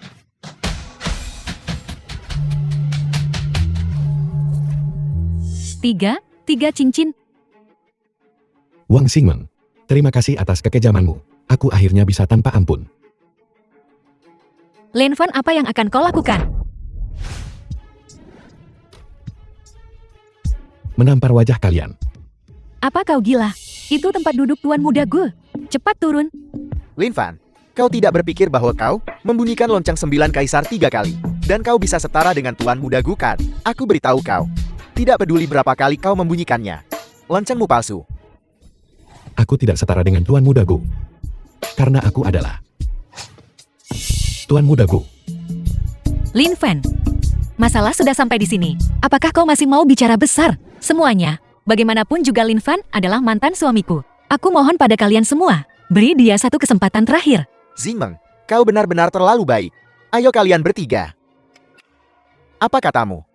Tiga cincin. Wang Xingmeng, terima kasih atas kekejamanmu. Aku akhirnya bisa tanpa ampun. Lin Fan, apa yang akan kau lakukan? Menampar wajah kalian. Apa kau gila? Itu tempat duduk Tuan Muda Gu. Cepat turun. Lin Fan, kau tidak berpikir bahwa kau membunyikan lonceng 9 kaisar 3 kali. Dan kau bisa setara dengan Tuan Muda Gu kan? Aku beritahu kau. Tidak peduli berapa kali kau membunyikannya. Loncengmu palsu. Aku tidak setara dengan Tuan Muda Gu. Karena aku adalah Tuan Muda Gu. Lin Fan, masalah sudah sampai di sini. Apakah kau masih mau bicara besar? Semuanya. Bagaimanapun juga Lin Fan adalah mantan suamiku. Aku mohon pada kalian semua, beri dia satu kesempatan terakhir. Xingmeng, kau benar-benar terlalu baik. Ayo kalian bertiga. Apa katamu?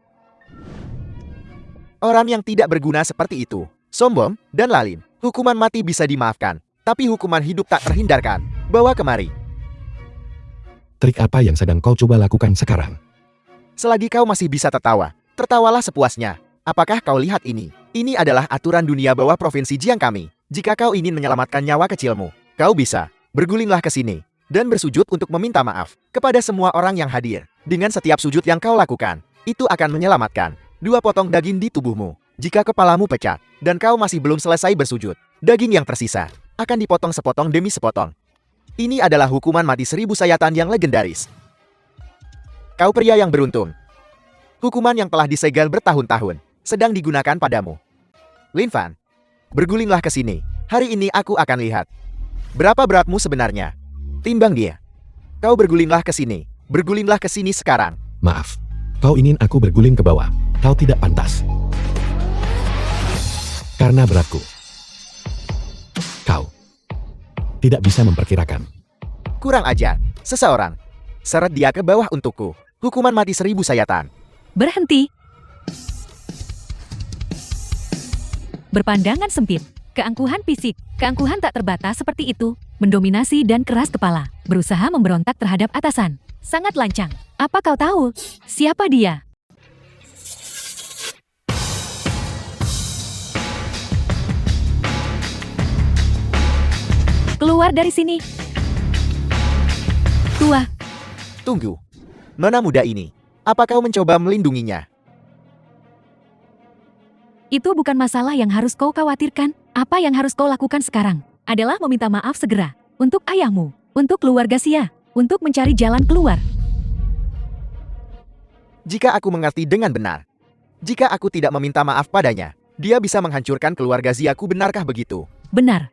Orang yang tidak berguna seperti itu, sombong dan lalim. Hukuman mati bisa dimaafkan, tapi hukuman hidup tak terhindarkan. Bawa kemari. Trik apa yang sedang kau coba lakukan sekarang? Selagi kau masih bisa tertawa, tertawalah sepuasnya. Apakah kau lihat ini? Ini adalah aturan dunia bawah provinsi Jiang kami. Jika kau ingin menyelamatkan nyawa kecilmu, kau bisa. Bergulinglah ke sini dan bersujud untuk meminta maaf kepada semua orang yang hadir. Dengan setiap sujud yang kau lakukan, itu akan menyelamatkan 2 potong daging di tubuhmu. Jika kepalamu pecah dan kau masih belum selesai bersujud, daging yang tersisa akan dipotong sepotong demi sepotong. Ini adalah hukuman mati 1000 sayatan yang legendaris. Kau pria yang beruntung. Hukuman yang telah disegel bertahun-tahun sedang digunakan padamu. Lin Fan, bergulinglah ke sini. Hari ini aku akan lihat berapa beratmu sebenarnya. Timbang dia. Kau bergulinglah ke sini. Bergulinglah ke sini sekarang. Maaf, kau ingin aku berguling ke bawah. Kau tidak pantas. Karena beratku. Kau tidak bisa memperkirakan. Kurang ajar. Seseorang. Seret dia ke bawah untukku. Hukuman mati 1000 sayatan. Berhenti. Berpandangan sempit. Keangkuhan fisik. Keangkuhan tak terbatas seperti itu. Mendominasi dan keras kepala. Berusaha memberontak terhadap atasan. Sangat lancang. Apa kau tahu? Siapa dia? Keluar dari sini. Tua. Tunggu. Nona muda ini. Apa kau mencoba melindunginya? Itu bukan masalah yang harus kau khawatirkan. Apa yang harus kau lakukan sekarang adalah meminta maaf segera. Untuk ayahmu, untuk keluarga Xia, untuk mencari jalan keluar. Jika aku mengerti dengan benar. Jika aku tidak meminta maaf padanya, dia bisa menghancurkan keluarga Xiaku, benarkah begitu? Benar.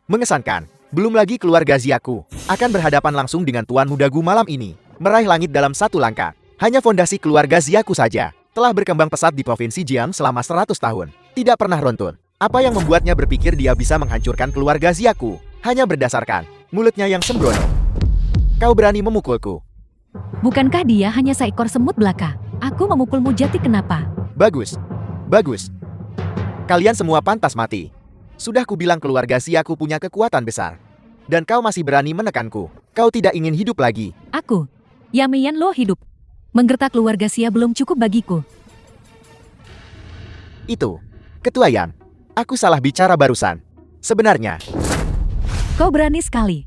Mengesankan. Belum lagi keluarga Xiaku akan berhadapan langsung dengan Tuan Muda Gu malam ini. Meraih langit dalam satu langkah. Hanya fondasi keluarga Xiaku saja telah berkembang pesat di Provinsi Jiang selama 100 tahun. Tidak pernah runtuh. Apa yang membuatnya berpikir dia bisa menghancurkan keluarga Xiaku? Hanya berdasarkan mulutnya yang sembrono. Kau berani memukulku? Bukankah dia hanya seekor semut belaka? Aku memukulmu jati kenapa? Bagus. Bagus. Kalian semua pantas mati. Sudah kubilang keluarga Xiaku punya kekuatan besar. Dan kau masih berani menekanku. Kau tidak ingin hidup lagi. Aku, Yamian Lo hidup. Menggertak keluarga Xia belum cukup bagiku. Itu. Ketua Yan. Aku salah bicara barusan. Sebenarnya. Kau berani sekali.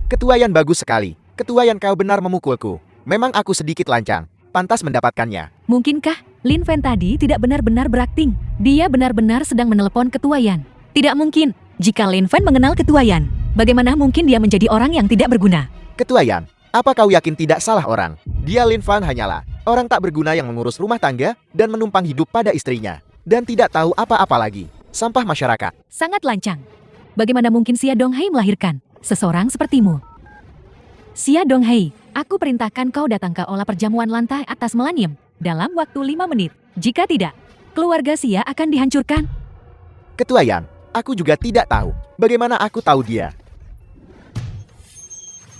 Ketua Yan bagus sekali. Ketua Yan, kau benar memukulku. Memang aku sedikit lancang. Pantas mendapatkannya. Mungkinkah Lin Fan tadi tidak benar-benar berakting? Dia benar-benar sedang menelepon Ketua Yan. Tidak mungkin. Jika Lin Fan mengenal Ketua Yan, bagaimana mungkin dia menjadi orang yang tidak berguna? Ketua Yan, apa kau yakin tidak salah orang? Dia Lin Fan hanyalah orang tak berguna yang mengurus rumah tangga dan menumpang hidup pada istrinya. Dan tidak tahu apa-apa lagi. Sampah masyarakat. Sangat lancang. Bagaimana mungkin Xia Donghai melahirkan seseorang sepertimu? Xia Donghai, aku perintahkan kau datang ke olah perjamuan lantai atas Millennium dalam waktu 5 menit. Jika tidak, keluarga Xia akan dihancurkan. Ketua Yan, aku juga tidak tahu. Bagaimana aku tahu dia?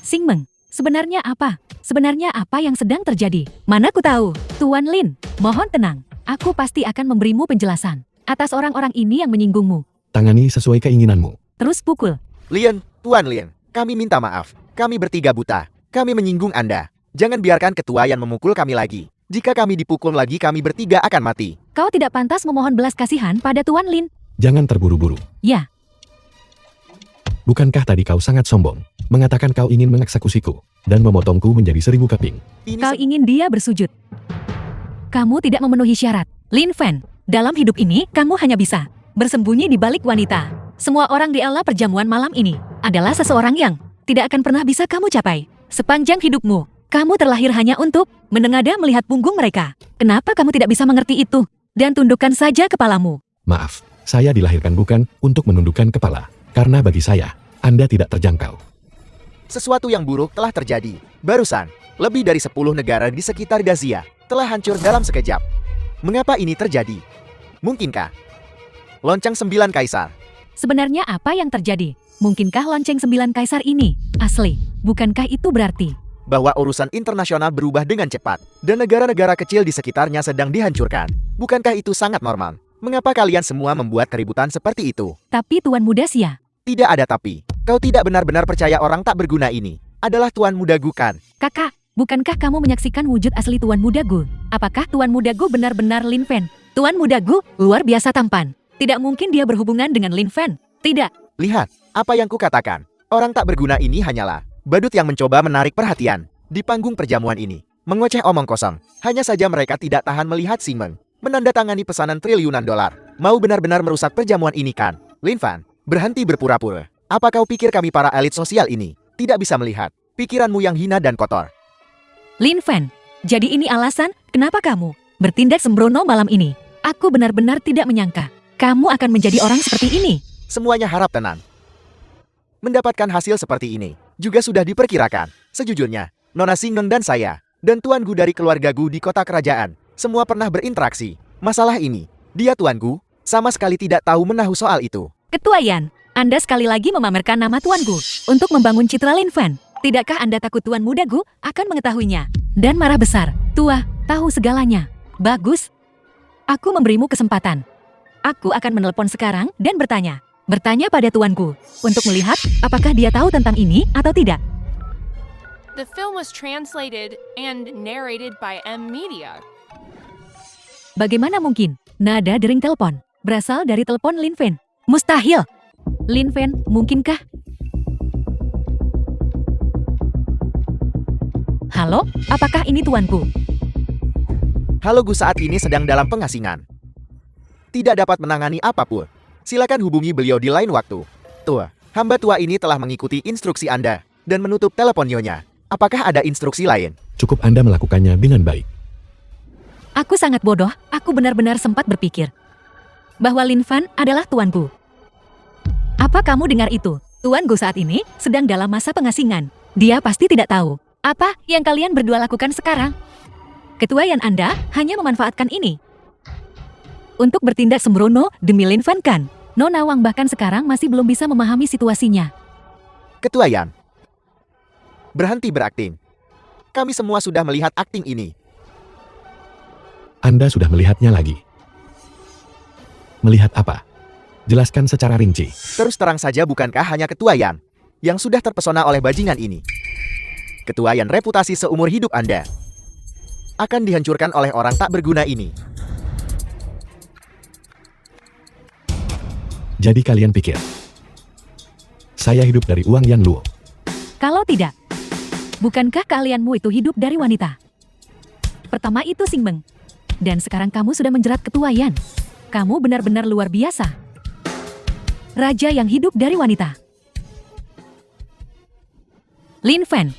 Xingmeng, sebenarnya apa? Sebenarnya apa yang sedang terjadi? Mana ku tahu? Tuan Lin, mohon tenang. Aku pasti akan memberimu penjelasan atas orang-orang ini yang menyinggungmu. Tangani sesuai keinginanmu. Terus pukul. Lin, Tuan Lin, kami minta maaf. Kami bertiga buta. Kami menyinggung Anda. Jangan biarkan Ketua Yan memukul kami lagi. Jika kami dipukul lagi, kami bertiga akan mati. Kau tidak pantas memohon belas kasihan pada Tuan Lin. Jangan terburu-buru. Ya, Bukankah tadi kau sangat sombong, mengatakan kau ingin mengeksekusiku, dan memotongku menjadi 1000 keping? Ini kau ingin dia bersujud. Kamu tidak memenuhi syarat. Lin Fan, dalam hidup ini kamu hanya bisa bersembunyi di balik wanita. Semua orang di aula perjamuan malam ini adalah seseorang yang tidak akan pernah bisa kamu capai. Sepanjang hidupmu, kamu terlahir hanya untuk menengadah melihat punggung mereka. Kenapa kamu tidak bisa mengerti itu? Dan tundukkan saja kepalamu. Maaf, saya dilahirkan bukan untuk menundukkan kepala. Karena bagi saya, Anda tidak terjangkau. Sesuatu yang buruk telah terjadi. Barusan, lebih dari 10 negara di sekitar Gazia telah hancur dalam sekejap. Mengapa ini terjadi? Mungkinkah lonceng 9 kaisar? Sebenarnya apa yang terjadi? Mungkinkah lonceng 9 kaisar ini asli? Bukankah itu berarti Bahwa urusan internasional berubah dengan cepat, dan negara-negara kecil di sekitarnya sedang dihancurkan. Bukankah itu sangat normal? Mengapa kalian semua membuat keributan seperti itu? tapi Tuan Muda Sia? Tidak ada tapi. Kau tidak benar-benar percaya orang tak berguna ini adalah Tuan Muda Gu kan? Kakak, bukankah kamu menyaksikan wujud asli Tuan Muda Gu? Apakah Tuan Muda Gu benar-benar Lin Fen? Tuan Muda Gu luar biasa tampan. Tidak mungkin dia berhubungan dengan Lin Fen. Tidak. Lihat, apa yang kukatakan. Orang tak berguna ini hanyalah badut yang mencoba menarik perhatian di panggung perjamuan ini. Mengoceh omong kosong. Hanya saja mereka tidak tahan melihat Xingmeng menandatangani pesanan triliunan dolar. Mau benar-benar merusak perjamuan ini kan? Lin Fan, berhenti berpura-pura. Apa kau pikir kami para elit sosial ini tidak bisa melihat pikiranmu yang hina dan kotor? Lin Fen, jadi ini alasan kenapa kamu bertindak sembrono malam ini. Aku benar-benar tidak menyangka kamu akan menjadi orang seperti ini. Semuanya harap tenang. Mendapatkan hasil seperti ini juga sudah diperkirakan. Sejujurnya, Nona Xingmeng dan saya, dan Tuan Gu dari keluarga Gu di kota kerajaan, semua pernah berinteraksi. Masalah ini, dia Tuan Gu, sama sekali tidak tahu menahu soal itu. Ketua Yan, Anda sekali lagi memamerkan nama Tuan Gu untuk membangun citra Lin Fen. Tidakkah Anda takut Tuan Muda Gu akan mengetahuinya dan marah besar? Tua, tahu segalanya. Bagus. Aku memberimu kesempatan. Aku akan menelepon sekarang dan bertanya. Bertanya pada Tuan Gu untuk melihat apakah dia tahu tentang ini atau tidak. The film was translated and narrated by M Media. Bagaimana mungkin nada dering telepon berasal dari telepon Lin Fen? Mustahil. Lin Fen, mungkinkah? Halo, apakah ini Tuanku? Halo Gu saat ini sedang dalam pengasingan. Tidak dapat menangani apapun. Silakan hubungi beliau di lain waktu. Tua, hamba tua ini telah mengikuti instruksi Anda dan menutup telepon nyonya. Apakah ada instruksi lain? Cukup Anda melakukannya dengan baik. Aku sangat bodoh, aku benar-benar sempat berpikir bahwa Lin Fan adalah Tuanku. Apa kamu dengar itu? Tuanku saat ini sedang dalam masa pengasingan. Dia pasti tidak tahu apa yang kalian berdua lakukan sekarang. Ketua Yan Anda hanya memanfaatkan ini untuk bertindak sembrono demi Lin Fan kan? Nona Wang bahkan sekarang masih belum bisa memahami situasinya. Ketua Yan, berhenti berakting. Kami semua sudah melihat akting ini. Anda sudah melihatnya lagi. Melihat apa? Jelaskan secara rinci. Terus terang saja bukankah hanya Ketua Yan yang sudah terpesona oleh bajingan ini? Ketua Yan, reputasi seumur hidup Anda akan dihancurkan oleh orang tak berguna ini. Jadi kalian pikir saya hidup dari uang Yan Luo? Kalau tidak, bukankah kalianmu itu hidup dari wanita? Pertama itu Xingmeng. Dan sekarang kamu sudah menjerat Ketua Yan. Kamu benar-benar luar biasa. Raja yang hidup dari wanita. Lin Fan,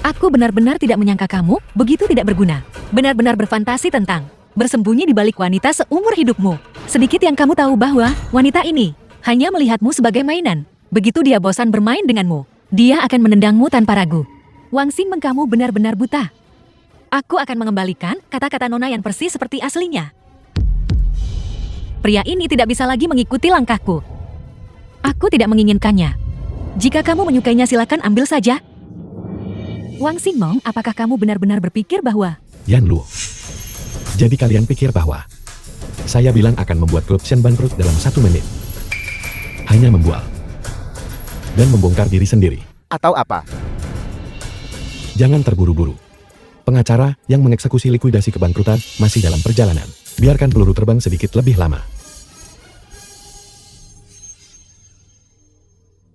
aku benar-benar tidak menyangka kamu begitu tidak berguna. Benar-benar berfantasi tentang bersembunyi di balik wanita seumur hidupmu. Sedikit yang kamu tahu bahwa wanita ini hanya melihatmu sebagai mainan. Begitu dia bosan bermain denganmu, dia akan menendangmu tanpa ragu. Wang Xingmeng, kamu benar-benar buta. Aku akan mengembalikan kata-kata Nona yang persis seperti aslinya. Pria ini tidak bisa lagi mengikuti langkahku. Aku tidak menginginkannya. Jika kamu menyukainya silakan ambil saja. Wang Xingmeng, apakah kamu benar-benar berpikir bahwa Yan Luo. Jadi kalian pikir bahwa saya bilang akan membuat klub Shen bangkrut dalam 1 menit. Hanya membual. Dan membongkar diri sendiri. Atau apa? Jangan terburu-buru. Pengacara yang mengeksekusi likuidasi kebangkrutan masih dalam perjalanan. Biarkan peluru terbang sedikit lebih lama.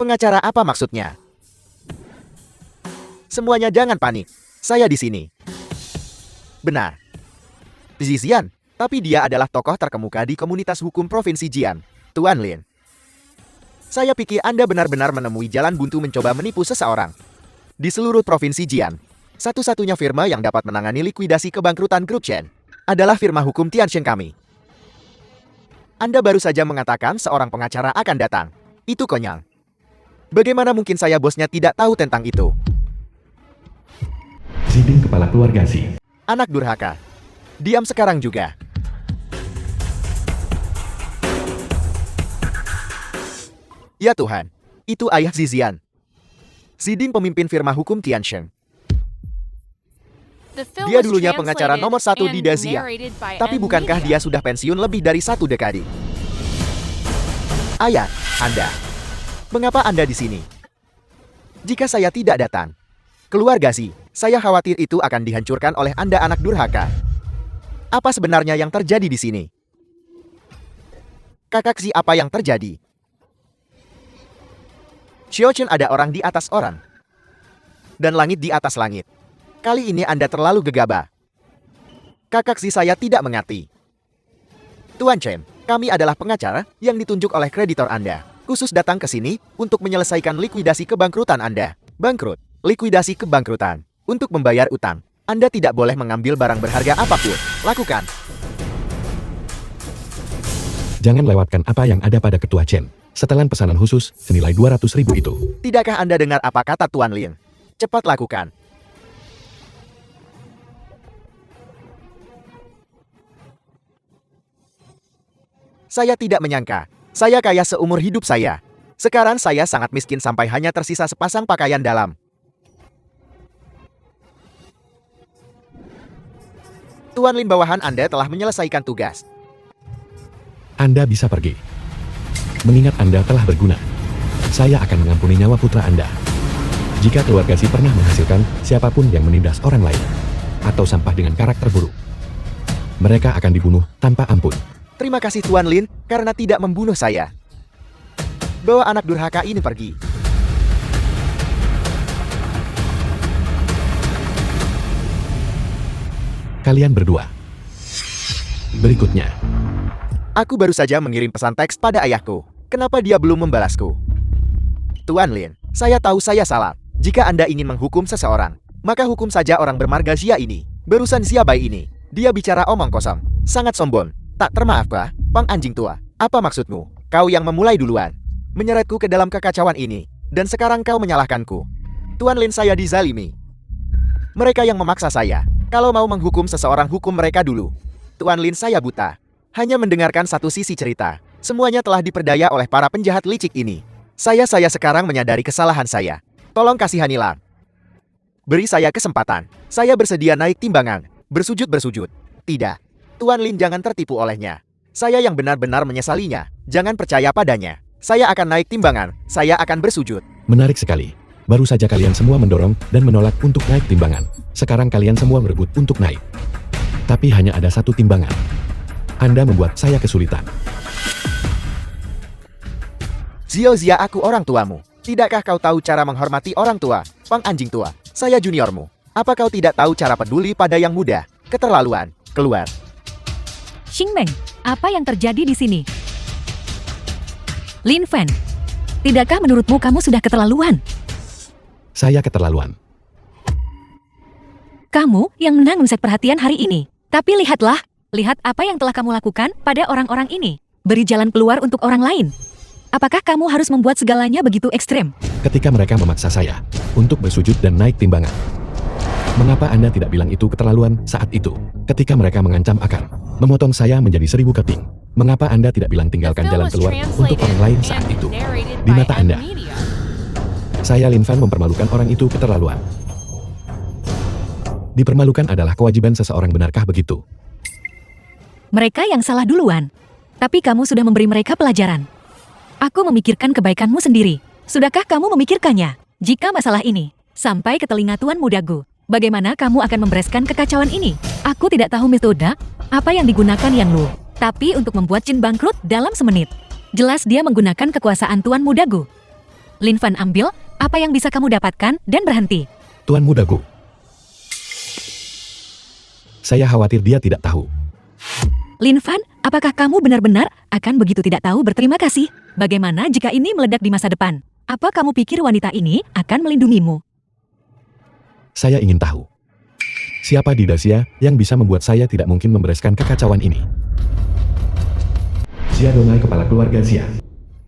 Pengacara apa maksudnya? Semuanya jangan panik. Saya di sini. Benar. Zizian, tapi dia adalah tokoh terkemuka di komunitas hukum Provinsi Jian, Tuan Lin. Saya pikir Anda benar-benar menemui jalan buntu mencoba menipu seseorang. Di seluruh provinsi Jian, satu-satunya firma yang dapat menangani likuidasi kebangkrutan grup Chen adalah firma hukum Tianxing kami. Anda baru saja mengatakan seorang pengacara akan datang. Itu konyol. Bagaimana mungkin saya bosnya tidak tahu tentang itu? Ziding kepala keluarga Xi. Anak durhaka. Diam sekarang juga. Ya Tuhan, itu ayah Zizian. Ziding pemimpin firma hukum Tianxing. The film Dia was dulunya pengacara translated nomor 1 di and Dazia. narrated by Tapi M bukankah Media. dia sudah pensiun lebih dari 1 dekade? Ayah, Anda. Mengapa Anda di sini? Jika saya tidak datang, keluarga Xi, saya khawatir itu akan dihancurkan oleh Anda anak durhaka. Apa sebenarnya yang terjadi di sini? Kakak Xi, apa yang terjadi? Xiaochen, ada orang di atas orang. Dan langit di atas langit. Kali ini Anda terlalu gegabah. Kakak Xi, saya tidak mengerti. Tuan Chen, kami adalah pengacara yang ditunjuk oleh kreditor Anda. Khusus datang ke sini untuk menyelesaikan likuidasi kebangkrutan Anda. Bangkrut, likuidasi kebangkrutan. Untuk membayar utang, Anda tidak boleh mengambil barang berharga apapun. Lakukan. Jangan lewatkan apa yang ada pada Ketua Chen. Setelan pesanan khusus senilai 200.000 itu. Tidakkah Anda dengar apa kata Tuan Lin? Cepat lakukan. Saya tidak menyangka. Saya kaya seumur hidup saya. Sekarang saya sangat miskin sampai hanya tersisa sepasang pakaian dalam. Tuan Lin, bawahan Anda telah menyelesaikan tugas. Anda bisa pergi. Mengingat Anda telah berguna, saya akan mengampuni nyawa putra Anda. Jika keluarga Xi pernah menghasilkan siapapun yang menindas orang lain, atau sampah dengan karakter buruk, mereka akan dibunuh tanpa ampun. Terima kasih Tuan Lin, karena tidak membunuh saya. Bawa anak durhaka ini pergi. Kalian berdua. Berikutnya, Aku baru saja mengirim pesan teks pada ayahku. Kenapa dia belum membalasku? Tuan Lin, saya tahu saya salah. Jika Anda ingin menghukum seseorang, maka hukum saja orang bermarga Zia ini. Barusan Zia bayi ini. Dia bicara omong kosong. Sangat sombong. Tak termaafkah, Pang anjing tua? Apa maksudmu? Kau yang memulai duluan. Menyeretku ke dalam kekacauan ini. Dan sekarang kau menyalahkanku. Tuan Lin, saya dizalimi. Mereka yang memaksa saya. Kalau mau menghukum seseorang, hukum mereka dulu. Tuan Lin, saya buta. Hanya mendengarkan satu sisi cerita. Semuanya telah diperdaya oleh para penjahat licik ini. Saya sekarang menyadari kesalahan saya. Tolong kasihanilah. Beri saya kesempatan. Saya bersedia naik timbangan. Bersujud. Tidak. Tuan Lin, jangan tertipu olehnya. Saya yang benar-benar menyesalinya. Jangan percaya padanya. Saya akan naik timbangan. Saya akan bersujud. menarik sekali. Baru saja kalian semua mendorong dan menolak untuk naik timbangan. Sekarang kalian semua berebut untuk naik. Tapi hanya ada satu timbangan. Anda membuat saya kesulitan. Zia, aku orang tuamu. Tidakkah kau tahu cara menghormati orang tua? Pang anjing tua, saya juniormu. Apa kau tidak tahu cara peduli pada yang muda? Keterlaluan. Keluar. Xingmeng, apa yang terjadi di sini? Lin Fan, tidakkah menurutmu kamu sudah keterlaluan? Saya keterlaluan. Kamu yang menang menarik perhatian hari ini. Tapi lihatlah, lihat apa yang telah kamu lakukan pada orang-orang ini. Beri jalan keluar untuk orang lain. Apakah kamu harus membuat segalanya begitu ekstrem? Ketika mereka memaksa saya untuk bersujud dan naik timbangan. Mengapa Anda tidak bilang itu keterlaluan saat itu? Ketika mereka mengancam akan memotong saya menjadi 1000 keping. Mengapa Anda tidak bilang The tinggalkan film jalan was keluar untuk translated orang lain saat and itu? narrated Di by mata M Anda. Media. Saya Lin Fan mempermalukan orang itu keterlaluan. Dipermalukan adalah kewajiban seseorang, benarkah begitu? Mereka yang salah duluan. Tapi kamu sudah memberi mereka pelajaran. Aku memikirkan kebaikanmu sendiri. Sudahkah kamu memikirkannya? Jika masalah ini sampai ke telinga Tuan Mudagu, bagaimana kamu akan membereskan kekacauan ini? Aku tidak tahu metode apa yang digunakan Yang Lu, tapi untuk membuat Jin bangkrut dalam semenit. Jelas dia menggunakan kekuasaan Tuan Mudagu. Lin Fan, ambil apa yang bisa kamu dapatkan dan berhenti. Tuan Mudagu. Saya khawatir dia tidak tahu. Lin Fan, apakah kamu benar-benar akan begitu tidak tahu berterima kasih? Bagaimana jika ini meledak di masa depan? Apa kamu pikir wanita ini akan melindungimu? Saya ingin tahu. Siapa di Dacia yang bisa membuat saya tidak mungkin membereskan kekacauan ini? Xia Donghai, kepala keluarga Xia.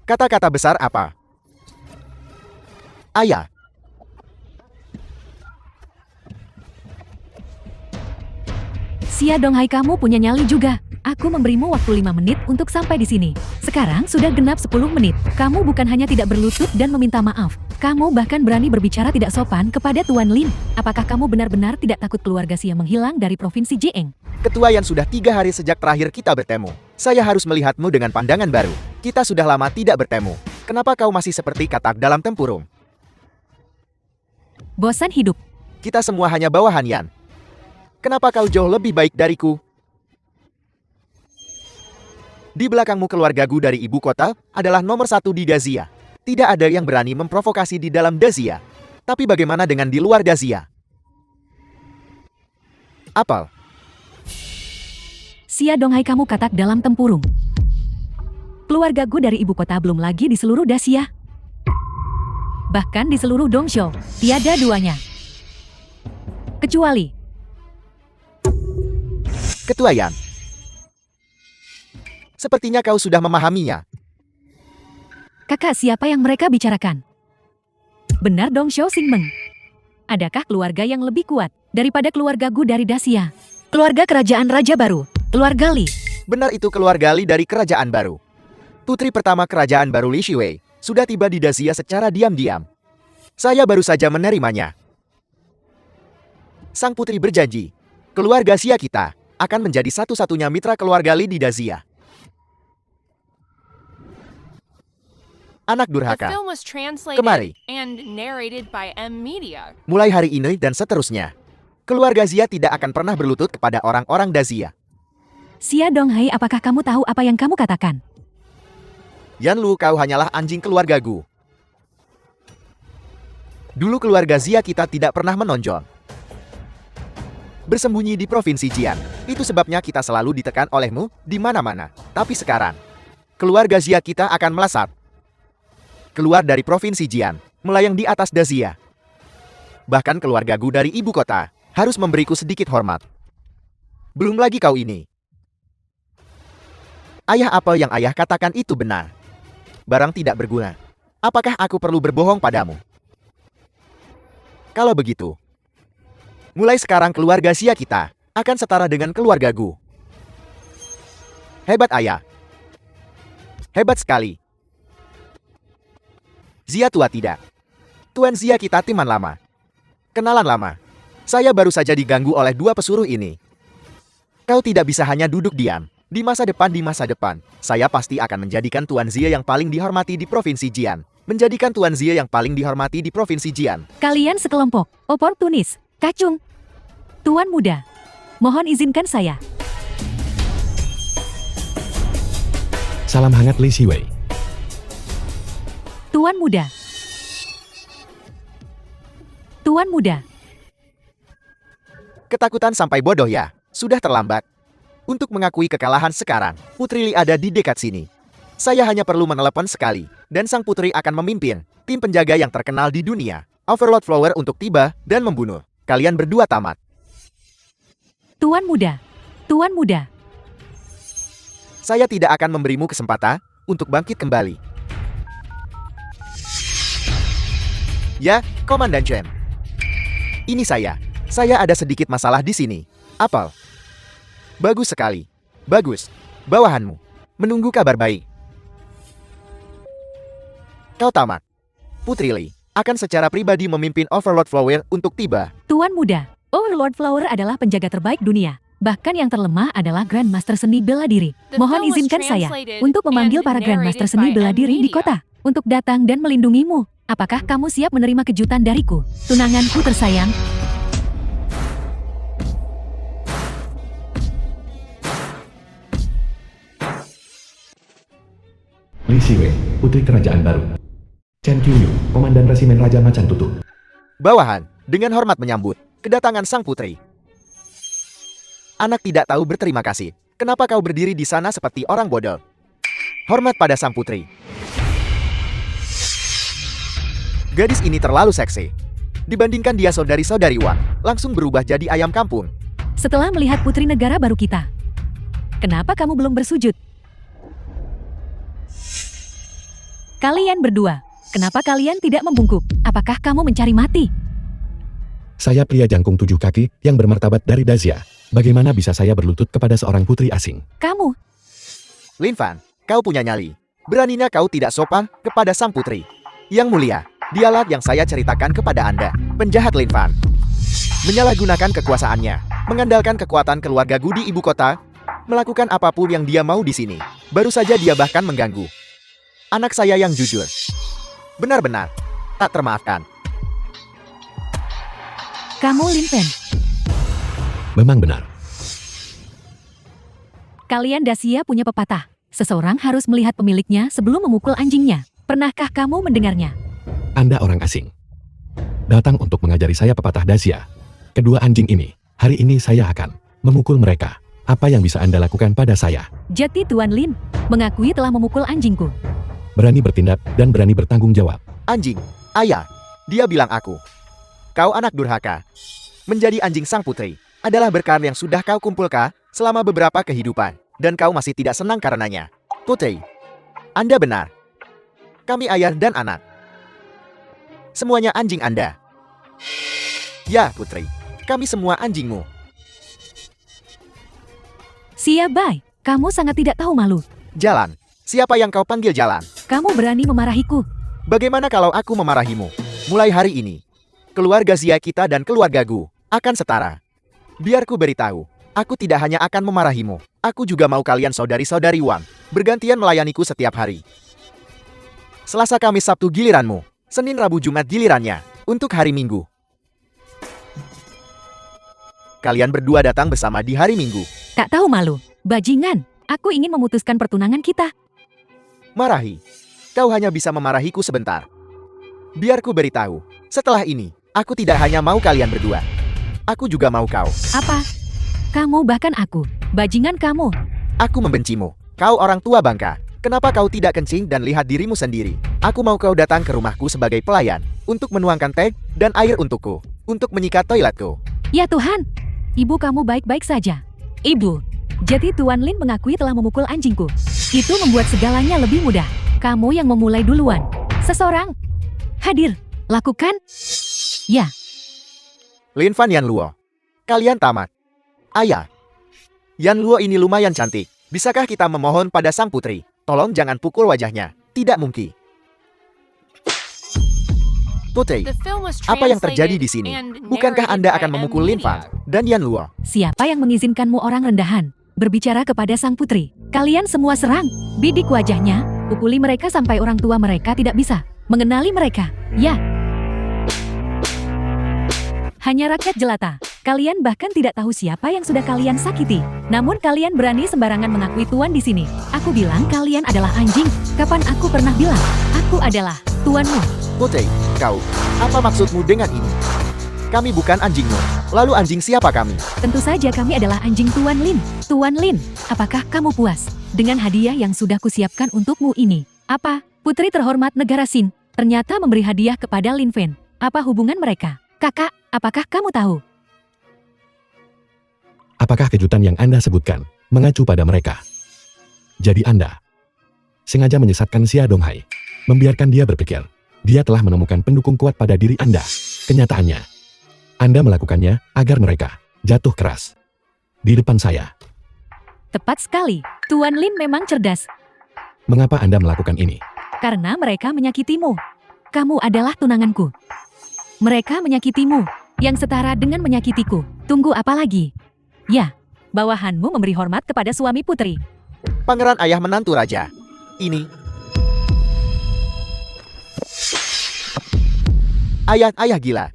Kata-kata besar apa? Ayah, Xia Donghai, kamu punya nyali juga. Aku memberimu waktu 5 menit untuk sampai di sini. Sekarang sudah genap 10 menit. Kamu bukan hanya tidak berlutut dan meminta maaf. Kamu bahkan berani berbicara tidak sopan kepada Tuan Lin. Apakah kamu benar-benar tidak takut keluarga Xia menghilang dari provinsi Jieng? ketua yang sudah 3 hari sejak terakhir kita bertemu. Saya harus melihatmu dengan pandangan baru. Kita sudah lama tidak bertemu. Kenapa kau masih seperti katak dalam tempurung? Bosan hidup. Kita semua hanya bawahan Yan. Kenapa kau jauh lebih baik dariku? Di belakangmu keluarga Gu dari ibu kota adalah nomor 1 di Dazia. Tidak ada yang berani memprovokasi di dalam Dazia. Tapi bagaimana dengan di luar Dazia? Apel, Xia Donghai, kamu katak dalam tempurung. Keluarga Gu dari ibu kota belum lagi di seluruh Dacia. Bahkan di seluruh Dongzhou, tiada duanya. Kecuali Ketua Yan. Sepertinya kau sudah memahaminya. kakak siapa yang mereka bicarakan. Benar dong, Xiao Xingmeng. Adakah keluarga yang lebih kuat daripada keluarga Gu dari Dacia? Keluarga kerajaan Raja Baru, keluarga Li. Benar, itu keluarga Li dari kerajaan baru. Putri pertama kerajaan baru Li Shiwei sudah tiba di Dacia secara diam-diam. Saya baru saja menerimanya. Sang putri berjanji, keluarga Xia kita akan menjadi satu-satunya mitra keluarga Li di Dacia. Anak The durhaka. film was translated Kemari. and narrated by M Media. Mulai hari ini dan seterusnya, keluarga Xia tidak akan pernah berlutut kepada orang-orang Dacia. Xia Donghai, apakah kamu tahu apa yang kamu katakan? Yan Lu, kau hanyalah anjing keluarga Gu. Dulu keluarga Xia kita tidak pernah menonjol. Bersembunyi di provinsi Jian. Itu sebabnya kita selalu ditekan olehmu di mana-mana. Tapi sekarang, keluarga Xia kita akan melesat. Keluar dari provinsi Jian, melayang di atas Dacia. Bahkan keluarga Gu dari ibu kota harus memberiku sedikit hormat. Belum lagi kau ini. Ayah, apa yang ayah katakan itu benar. Barang tidak berguna. Apakah aku perlu berbohong padamu? Kalau begitu, mulai sekarang keluarga Xia kita akan setara dengan keluarga Gu. Hebat ayah. Hebat sekali. Xia tua tidak. Tuan Xia kita teman lama. Kenalan lama. Saya baru saja diganggu oleh 2 pesuruh ini. Kau tidak bisa hanya duduk diam. Di masa depan, saya pasti akan menjadikan Tuan Xia yang paling dihormati di Provinsi Jian. Menjadikan Tuan Xia yang paling dihormati di Provinsi Jian. Kalian sekelompok oportunis, kacung. Tuan muda, mohon izinkan saya. Salam hangat Li Shiwei. Tuan muda. Tuan muda. Ketakutan sampai bodoh ya. Sudah terlambat. Untuk mengakui kekalahan sekarang, Putri Li ada di dekat sini. Saya hanya perlu menelepon sekali, dan sang putri akan memimpin tim penjaga yang terkenal di dunia, Overlord Flower, untuk tiba dan membunuh kalian berdua tamat. Tuan muda. Tuan muda. Saya tidak akan memberimu kesempatan untuk bangkit kembali. Ya, Komandan Chen. Ini saya. Saya ada sedikit masalah di sini. Apel. Bagus sekali. Bagus. Bawahanmu. Menunggu kabar baik. Kau tamat. Putri Li akan secara pribadi memimpin Overlord Flower untuk tiba. Tuan muda. Overlord Flower adalah penjaga terbaik dunia. Bahkan yang terlemah adalah Grandmaster Seni Bela Diri. The Mohon film was izinkan saya translated untuk memanggil and para Grandmaster narrated Seni by Bela M Diri di Media. kota untuk datang dan melindungimu. Apakah kamu siap menerima kejutan dariku, tunanganku tersayang? Li Shiwei, putri kerajaan baru. Chen Qiuyu, komandan resimen Raja Macan Tutup. Bawahan dengan hormat menyambut kedatangan sang putri. Anak tidak tahu berterima kasih. Kenapa kau berdiri di sana seperti orang bodoh? Hormat pada sang putri. Gadis ini terlalu seksi. Dibandingkan dia saudari-saudari Wang, langsung berubah jadi ayam kampung. Setelah melihat putri negara baru kita. Kenapa kamu belum bersujud? Kalian berdua, kenapa kalian tidak membungkuk? Apakah kamu mencari mati? Saya pria jangkung 7 kaki yang bermartabat dari Dazia. Bagaimana bisa saya berlutut kepada seorang putri asing? Kamu, Lin Fan, kau punya nyali. Beraninya kau tidak sopan kepada sang putri. Yang mulia, dialah yang saya ceritakan kepada Anda, penjahat Lin Fan. Menyalahgunakan kekuasaannya, mengandalkan kekuatan keluarga Gu di ibu kota, melakukan apapun yang dia mau di sini. Baru saja dia bahkan mengganggu anak saya yang jujur. Benar-benar tak termaafkan. kamu Lin Fen. Memang benar. Kalian Dacia punya pepatah. Seseorang harus melihat pemiliknya sebelum memukul anjingnya. Pernahkah kamu mendengarnya? Anda orang asing. Datang untuk mengajari saya pepatah Dazia. Kedua anjing ini, hari ini saya akan memukul mereka. Apa yang bisa Anda lakukan pada saya? Jati Tuan Lin, mengakui telah memukul anjingku. Berani bertindak dan berani bertanggung jawab. Anjing, ayah, dia bilang aku. Kau anak durhaka. Menjadi anjing sang putri adalah berkah yang sudah kau kumpulkan selama beberapa kehidupan. Dan kau masih tidak senang karenanya. Putri, Anda benar. Kami ayah dan anak. Semuanya anjing Anda. Ya, Putri. Kami semua anjingmu. Siabai, kamu sangat tidak tahu malu. Jalan. Siapa yang kau panggil jalan? Kamu berani memarahiku. Bagaimana kalau aku memarahimu? Mulai hari ini, keluarga Zia kita dan keluarga Gu akan setara. Biar ku beritahu, aku tidak hanya akan memarahimu, aku juga mau kalian saudari-saudari Wang bergantian melayaniku setiap hari. Selasa, Kamis, Sabtu giliranmu, Senin, Rabu, Jumat gilirannya, untuk hari Minggu. Kalian berdua datang bersama di hari Minggu. Tak tahu malu. Bajingan, aku ingin memutuskan pertunangan kita. Marahi. Kau hanya bisa memarahiku sebentar. Biar ku beritahu, setelah ini, aku tidak hanya mau kalian berdua. Aku juga mau kau. Apa? Kamu bahkan aku. Bajingan kamu. Aku membencimu. Kau orang tua bangka. Kenapa kau tidak kencing dan lihat dirimu sendiri? Aku mau kau datang ke rumahku sebagai pelayan, untuk menuangkan teh dan air untukku, untuk menyikat toiletku. Ya Tuhan, ibu kamu baik-baik saja. Ibu, jadi Tuan Lin mengakui telah memukul anjingku. Itu membuat segalanya lebih mudah. Kamu yang memulai duluan. Seseorang hadir. Lakukan. Ya, Lin Fan Yan Luo. Kalian tamat. Ayah. Yan Luo ini lumayan cantik. Bisakah kita memohon pada sang putri? Tolong jangan pukul wajahnya. Tidak mungkin. Putri, The film was apa yang terjadi di translated sini? and Bukankah narrated Anda by akan M. memukul Lin Fan Media. dan Yan Luo? siapa yang mengizinkanmu orang rendahan berbicara kepada sang putri? Kalian semua serang. Bidik wajahnya. Pukuli mereka sampai orang tua mereka tidak bisa mengenali mereka. Ya. Hanya rakyat jelata. Kalian bahkan tidak tahu siapa yang sudah kalian sakiti. Namun kalian berani sembarangan mengakui tuan di sini. Aku bilang kalian adalah anjing. Kapan aku pernah bilang? Aku adalah tuanmu. Putri, kau, apa maksudmu dengan ini? Kami bukan anjingmu. Lalu anjing siapa kami? Tentu saja kami adalah anjing Tuan Lin. Tuan Lin, apakah kamu puas dengan hadiah yang sudah kusiapkan untukmu ini? Apa? Putri terhormat negara Xin ternyata memberi hadiah kepada Lin Fen. Apa hubungan mereka? Kakak, apakah kamu tahu? Apakah kejutan yang Anda sebutkan mengacu pada mereka? Jadi Anda sengaja menyesatkan Xia Donghai, membiarkan dia berpikir dia telah menemukan pendukung kuat pada diri Anda. Kenyataannya, Anda melakukannya agar mereka jatuh keras di depan saya. Tepat sekali. Tuan Lin memang cerdas. Mengapa Anda melakukan ini? Karena mereka menyakitimu. Kamu adalah tunanganku. Mereka menyakitimu, yang setara dengan menyakitiku. Tunggu apa lagi? Ya, bawahanmu memberi hormat kepada suami putri. Pangeran ayah menantu raja. Ini. Ayah gila.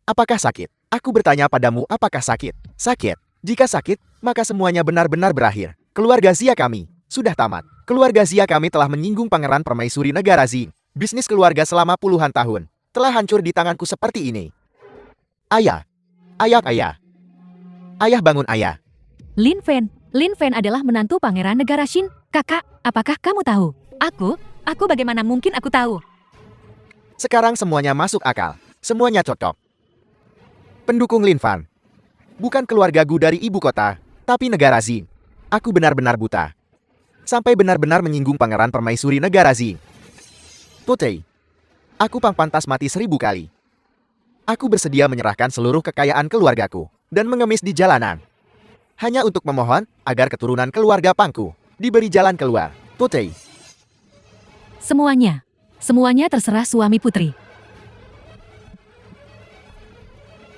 Apakah sakit? Aku bertanya padamu, apakah sakit? Sakit. Jika sakit, maka semuanya benar-benar berakhir. Keluarga Zia kami sudah tamat. Keluarga Zia kami telah menyinggung Pangeran Permaisuri Negara Zing. Bisnis keluarga selama puluhan tahun telah hancur di tanganku seperti ini. Ayah. Ayah bangun ayah. Lin Fen adalah menantu pangeran negara Xin. Kakak, apakah kamu tahu? Aku bagaimana mungkin aku tahu? Sekarang semuanya masuk akal. Semuanya cocok. Pendukung Lin Fan. Bukan keluarga Gu dari ibu kota, tapi negara Zing. Aku benar-benar buta. Sampai benar-benar menyinggung pangeran permaisuri negara Zing. Putri. Aku pantas mati 1000 kali. Aku bersedia menyerahkan seluruh kekayaan keluargaku dan mengemis di jalanan. Hanya untuk memohon agar keturunan keluarga Pangku diberi jalan keluar. Putri. Semuanya terserah suami putri.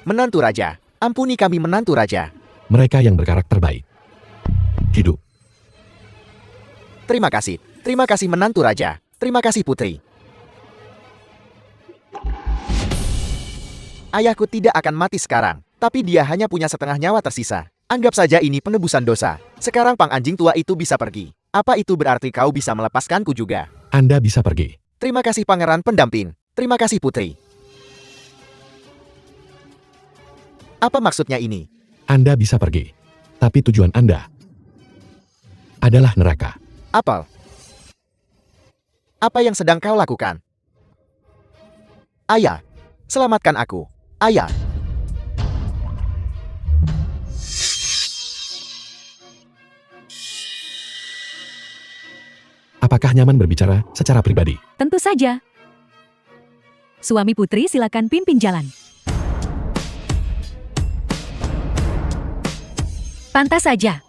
Menantu raja. Ampuni kami menantu raja. Mereka yang berkarakter baik. Hidup. Terima kasih. Terima kasih menantu raja. Terima kasih putri. Ayahku tidak akan mati sekarang, tapi dia hanya punya setengah nyawa tersisa. Anggap saja ini penebusan dosa. Sekarang pang anjing tua itu bisa pergi. Apa itu berarti kau bisa melepaskanku juga? Anda bisa pergi. Terima kasih pangeran pendamping. Terima kasih putri. Apa maksudnya ini? Anda bisa pergi. Tapi tujuan Anda adalah neraka. Apel. Apa yang sedang kau lakukan? Ayah, selamatkan aku. Ayah. Apakah nyaman berbicara secara pribadi? Tentu saja. Suami putri silakan pimpin jalan. Pantas saja.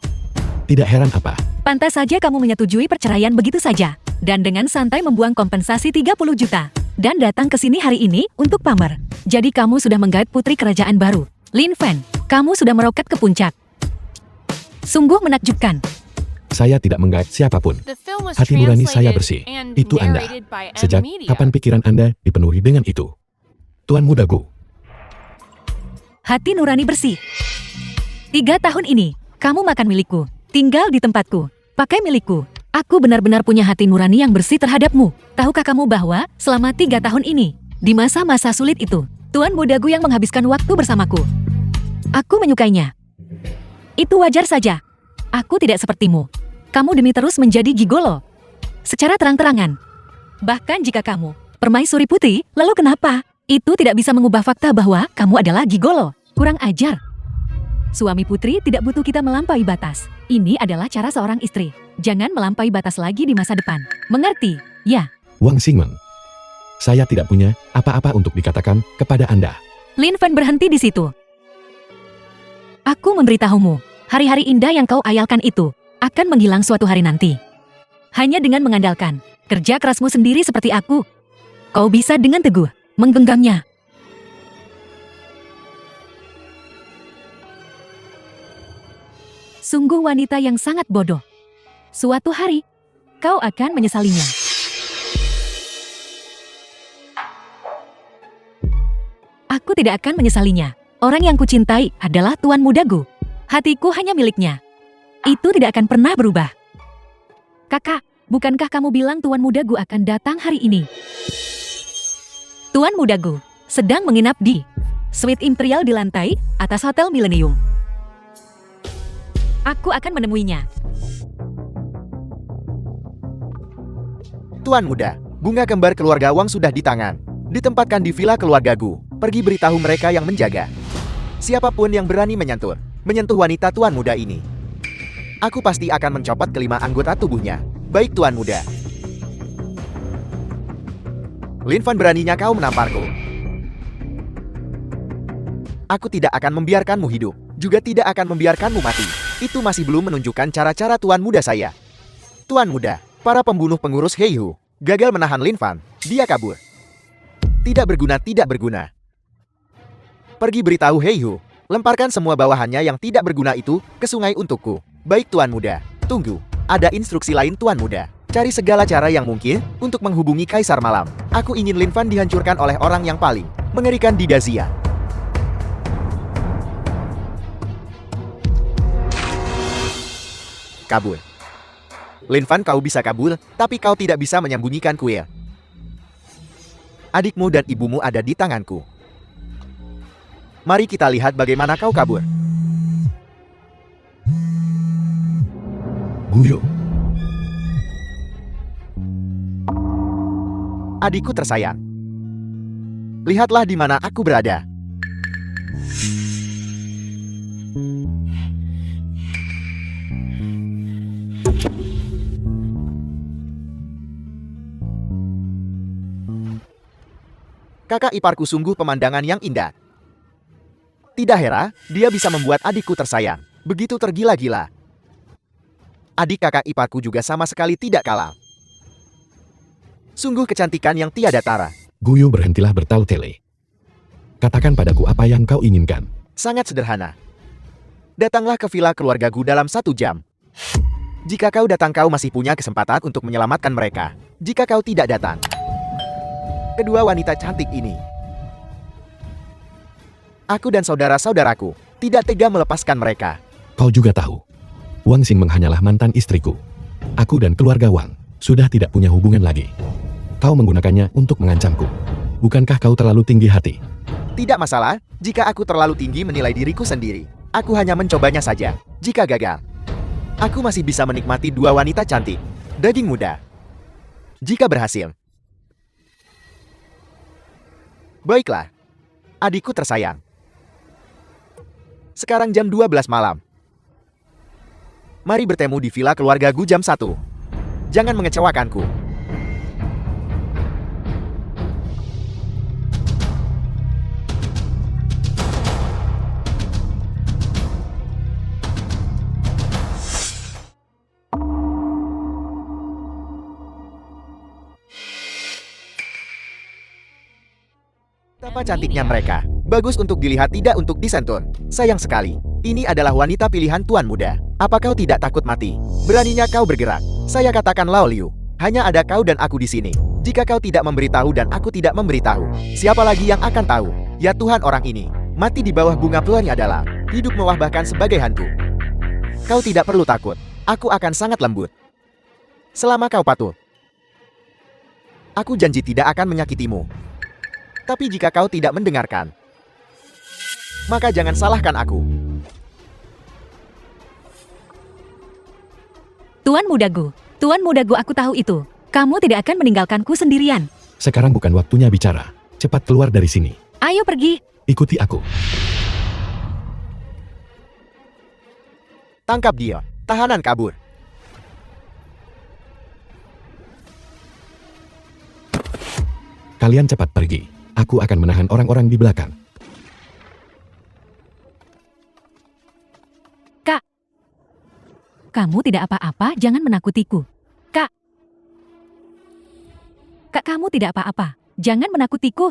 Tidak heran apa? Pantas saja kamu menyetujui perceraian begitu saja. Dan dengan santai membuang kompensasi 30 juta. Dan datang ke sini hari ini untuk pamer. Jadi kamu sudah menggait putri kerajaan baru. Lin Fan, kamu sudah meroket ke puncak. Sungguh menakjubkan. Saya tidak menggait siapapun. The film was Hati nurani saya translated bersih. and Itu Anda. narrated by M Sejak Media. kapan pikiran Anda dipenuhi dengan itu? Tuan Muda Gu. Hati nurani bersih. 3 tahun ini, kamu makan milikku, tinggal di tempatku, pakai milikku. Aku benar-benar punya hati nurani yang bersih terhadapmu. Tahukah kamu bahwa selama 3 tahun ini, di masa-masa sulit itu, Tuan Muda Gu yang menghabiskan waktu bersamaku. Aku menyukainya. Itu wajar saja. Aku tidak sepertimu. Kamu demi terus menjadi gigolo. Secara terang-terangan. Bahkan jika kamu permaisuri putri, lalu kenapa? Itu tidak bisa mengubah fakta bahwa kamu adalah gigolo. Kurang ajar. Suami putri tidak butuh kita melampaui batas. Ini adalah cara seorang istri. Jangan melampaui batas lagi di masa depan. Mengerti? Ya. Wang Xingmeng. Saya tidak punya apa-apa untuk dikatakan kepada Anda. Lin Fan berhenti di situ. Aku memberitahumu, hari-hari indah yang kau ayalkan itu akan menghilang suatu hari nanti. Hanya dengan mengandalkan kerja kerasmu sendiri seperti aku, kau bisa dengan teguh menggenggamnya. Sungguh wanita yang sangat bodoh. Suatu hari, kau akan menyesalinya. Aku tidak akan menyesalinya. Orang yang kucintai adalah Tuan Muda Gu. Hatiku hanya miliknya. Itu tidak akan pernah berubah. Kakak, bukankah kamu bilang Tuan Muda Gu akan datang hari ini? Tuan Muda Gu sedang menginap di suite imperial di lantai atas Hotel Millennium. Aku akan menemuinya. Tuan muda, bunga kembar keluarga Wang sudah di tangan. Ditempatkan di villa keluarga Gu. Pergi beritahu mereka yang menjaga. Siapapun yang berani menyentuh wanita tuan muda ini, aku pasti akan mencopot kelima anggota tubuhnya. Baik tuan muda. Lin Fan, beraninya kau menamparku. Aku tidak akan membiarkanmu hidup, juga tidak akan membiarkanmu mati. Itu masih belum menunjukkan cara-cara tuan muda saya. Tuan muda, para pembunuh pengurus Heihu gagal menahan Lin Fan. Dia kabur. Tidak berguna, tidak berguna. Pergi beritahu Heihu, lemparkan semua bawahannya yang tidak berguna itu ke sungai untukku. Baik tuan muda, tunggu. Ada instruksi lain tuan muda. Cari segala cara yang mungkin untuk menghubungi Kaisar Malam. Aku ingin Lin Fan dihancurkan oleh orang yang paling mengerikan di Dazia. Kabur. Lin Fan, kau bisa kabur, tapi kau tidak bisa menyembunyikan kuil. Adikmu dan ibumu ada di tanganku. Mari kita lihat bagaimana kau kabur. Guyo. Adikku tersayang. lihatlah di mana aku berada. Kakak iparku sungguh pemandangan yang indah. Tidak heran, dia bisa membuat adikku tersayang. Begitu tergila-gila. Adik kakak iparku juga sama sekali tidak kalah. Sungguh kecantikan yang tiada tara. Guyu, berhentilah bertele-tele. Katakan padaku apa yang kau inginkan. Sangat sederhana. Datanglah ke villa keluargaku dalam 1 jam. Jika kau datang, kau masih punya kesempatan untuk menyelamatkan mereka. Jika kau tidak datang, kedua wanita cantik ini, aku dan saudara-saudaraku tidak tega melepaskan mereka. Kau juga tahu, Wang Xingmeng hanyalah mantan istriku. Aku dan keluarga Wang sudah tidak punya hubungan lagi. Kau menggunakannya untuk mengancamku. Bukankah kau terlalu tinggi hati? Tidak masalah, jika aku terlalu tinggi menilai diriku sendiri. Aku hanya mencobanya saja. Jika gagal, aku masih bisa menikmati 2 wanita cantik, daging muda. Jika berhasil, baiklah, adikku tersayang. Sekarang jam 12 malam. Mari bertemu di villa keluargaku jam 1. Jangan mengecewakanku. Betapa cantiknya mereka. Bagus untuk dilihat, tidak untuk disentuh. Sayang sekali, ini adalah wanita pilihan tuan muda. Apa kau tidak takut mati? Beraninya kau bergerak. Saya katakan, Lao Liu, hanya ada kau dan aku di sini. Jika kau tidak memberitahu dan aku tidak memberitahu, siapa lagi yang akan tahu? Ya Tuhan, orang ini mati di bawah bunga pelangi adalah hidup mewah, bahkan sebagai hantu. Kau tidak perlu takut. Aku akan sangat lembut. Selama kau patuh, aku janji tidak akan menyakitimu. Tapi jika kau tidak mendengarkan, maka jangan salahkan aku. Tuan mudagu, aku tahu itu. Kamu tidak akan meninggalkanku sendirian. Sekarang bukan waktunya bicara. Cepat keluar dari sini. Ayo pergi. Ikuti aku. Tangkap dia. Tahanan kabur. Kalian cepat pergi. Aku akan menahan orang-orang di belakang. Kak, kamu tidak apa-apa, jangan menakutiku. Kak, kamu tidak apa-apa, jangan menakutiku.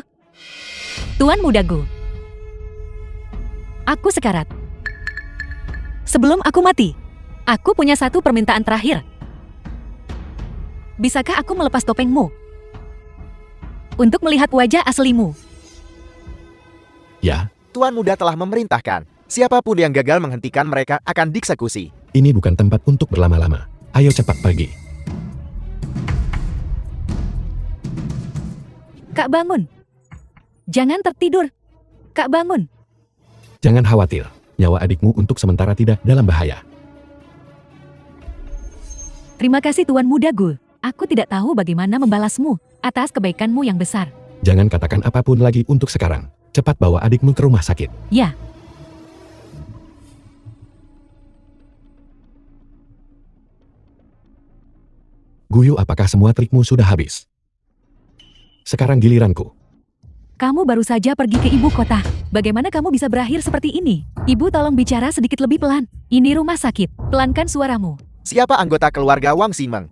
Tuan mudagu, aku sekarat. Sebelum aku mati, aku punya satu permintaan terakhir. Bisakah aku melepas topengmu? Untuk melihat wajah aslimu. Ya, Tuan muda telah memerintahkan. Siapapun yang gagal menghentikan mereka akan dieksekusi. ini bukan tempat untuk berlama-lama. Ayo cepat pergi. Kak, bangun. Jangan tertidur. Kak, bangun. Jangan khawatir. Nyawa adikmu untuk sementara tidak dalam bahaya. Terima kasih Tuan mudagu. Aku tidak tahu bagaimana membalasmu atas kebaikanmu yang besar. Jangan katakan apapun lagi untuk sekarang. Cepat bawa adikmu ke rumah sakit. Ya. Guyu, apakah semua trikmu sudah habis? Sekarang giliranku. Kamu baru saja pergi ke ibu kota. Bagaimana kamu bisa berakhir seperti ini? Ibu, tolong bicara sedikit lebih pelan. Ini rumah sakit. Pelankan suaramu. Siapa anggota keluarga Wang Xingmeng?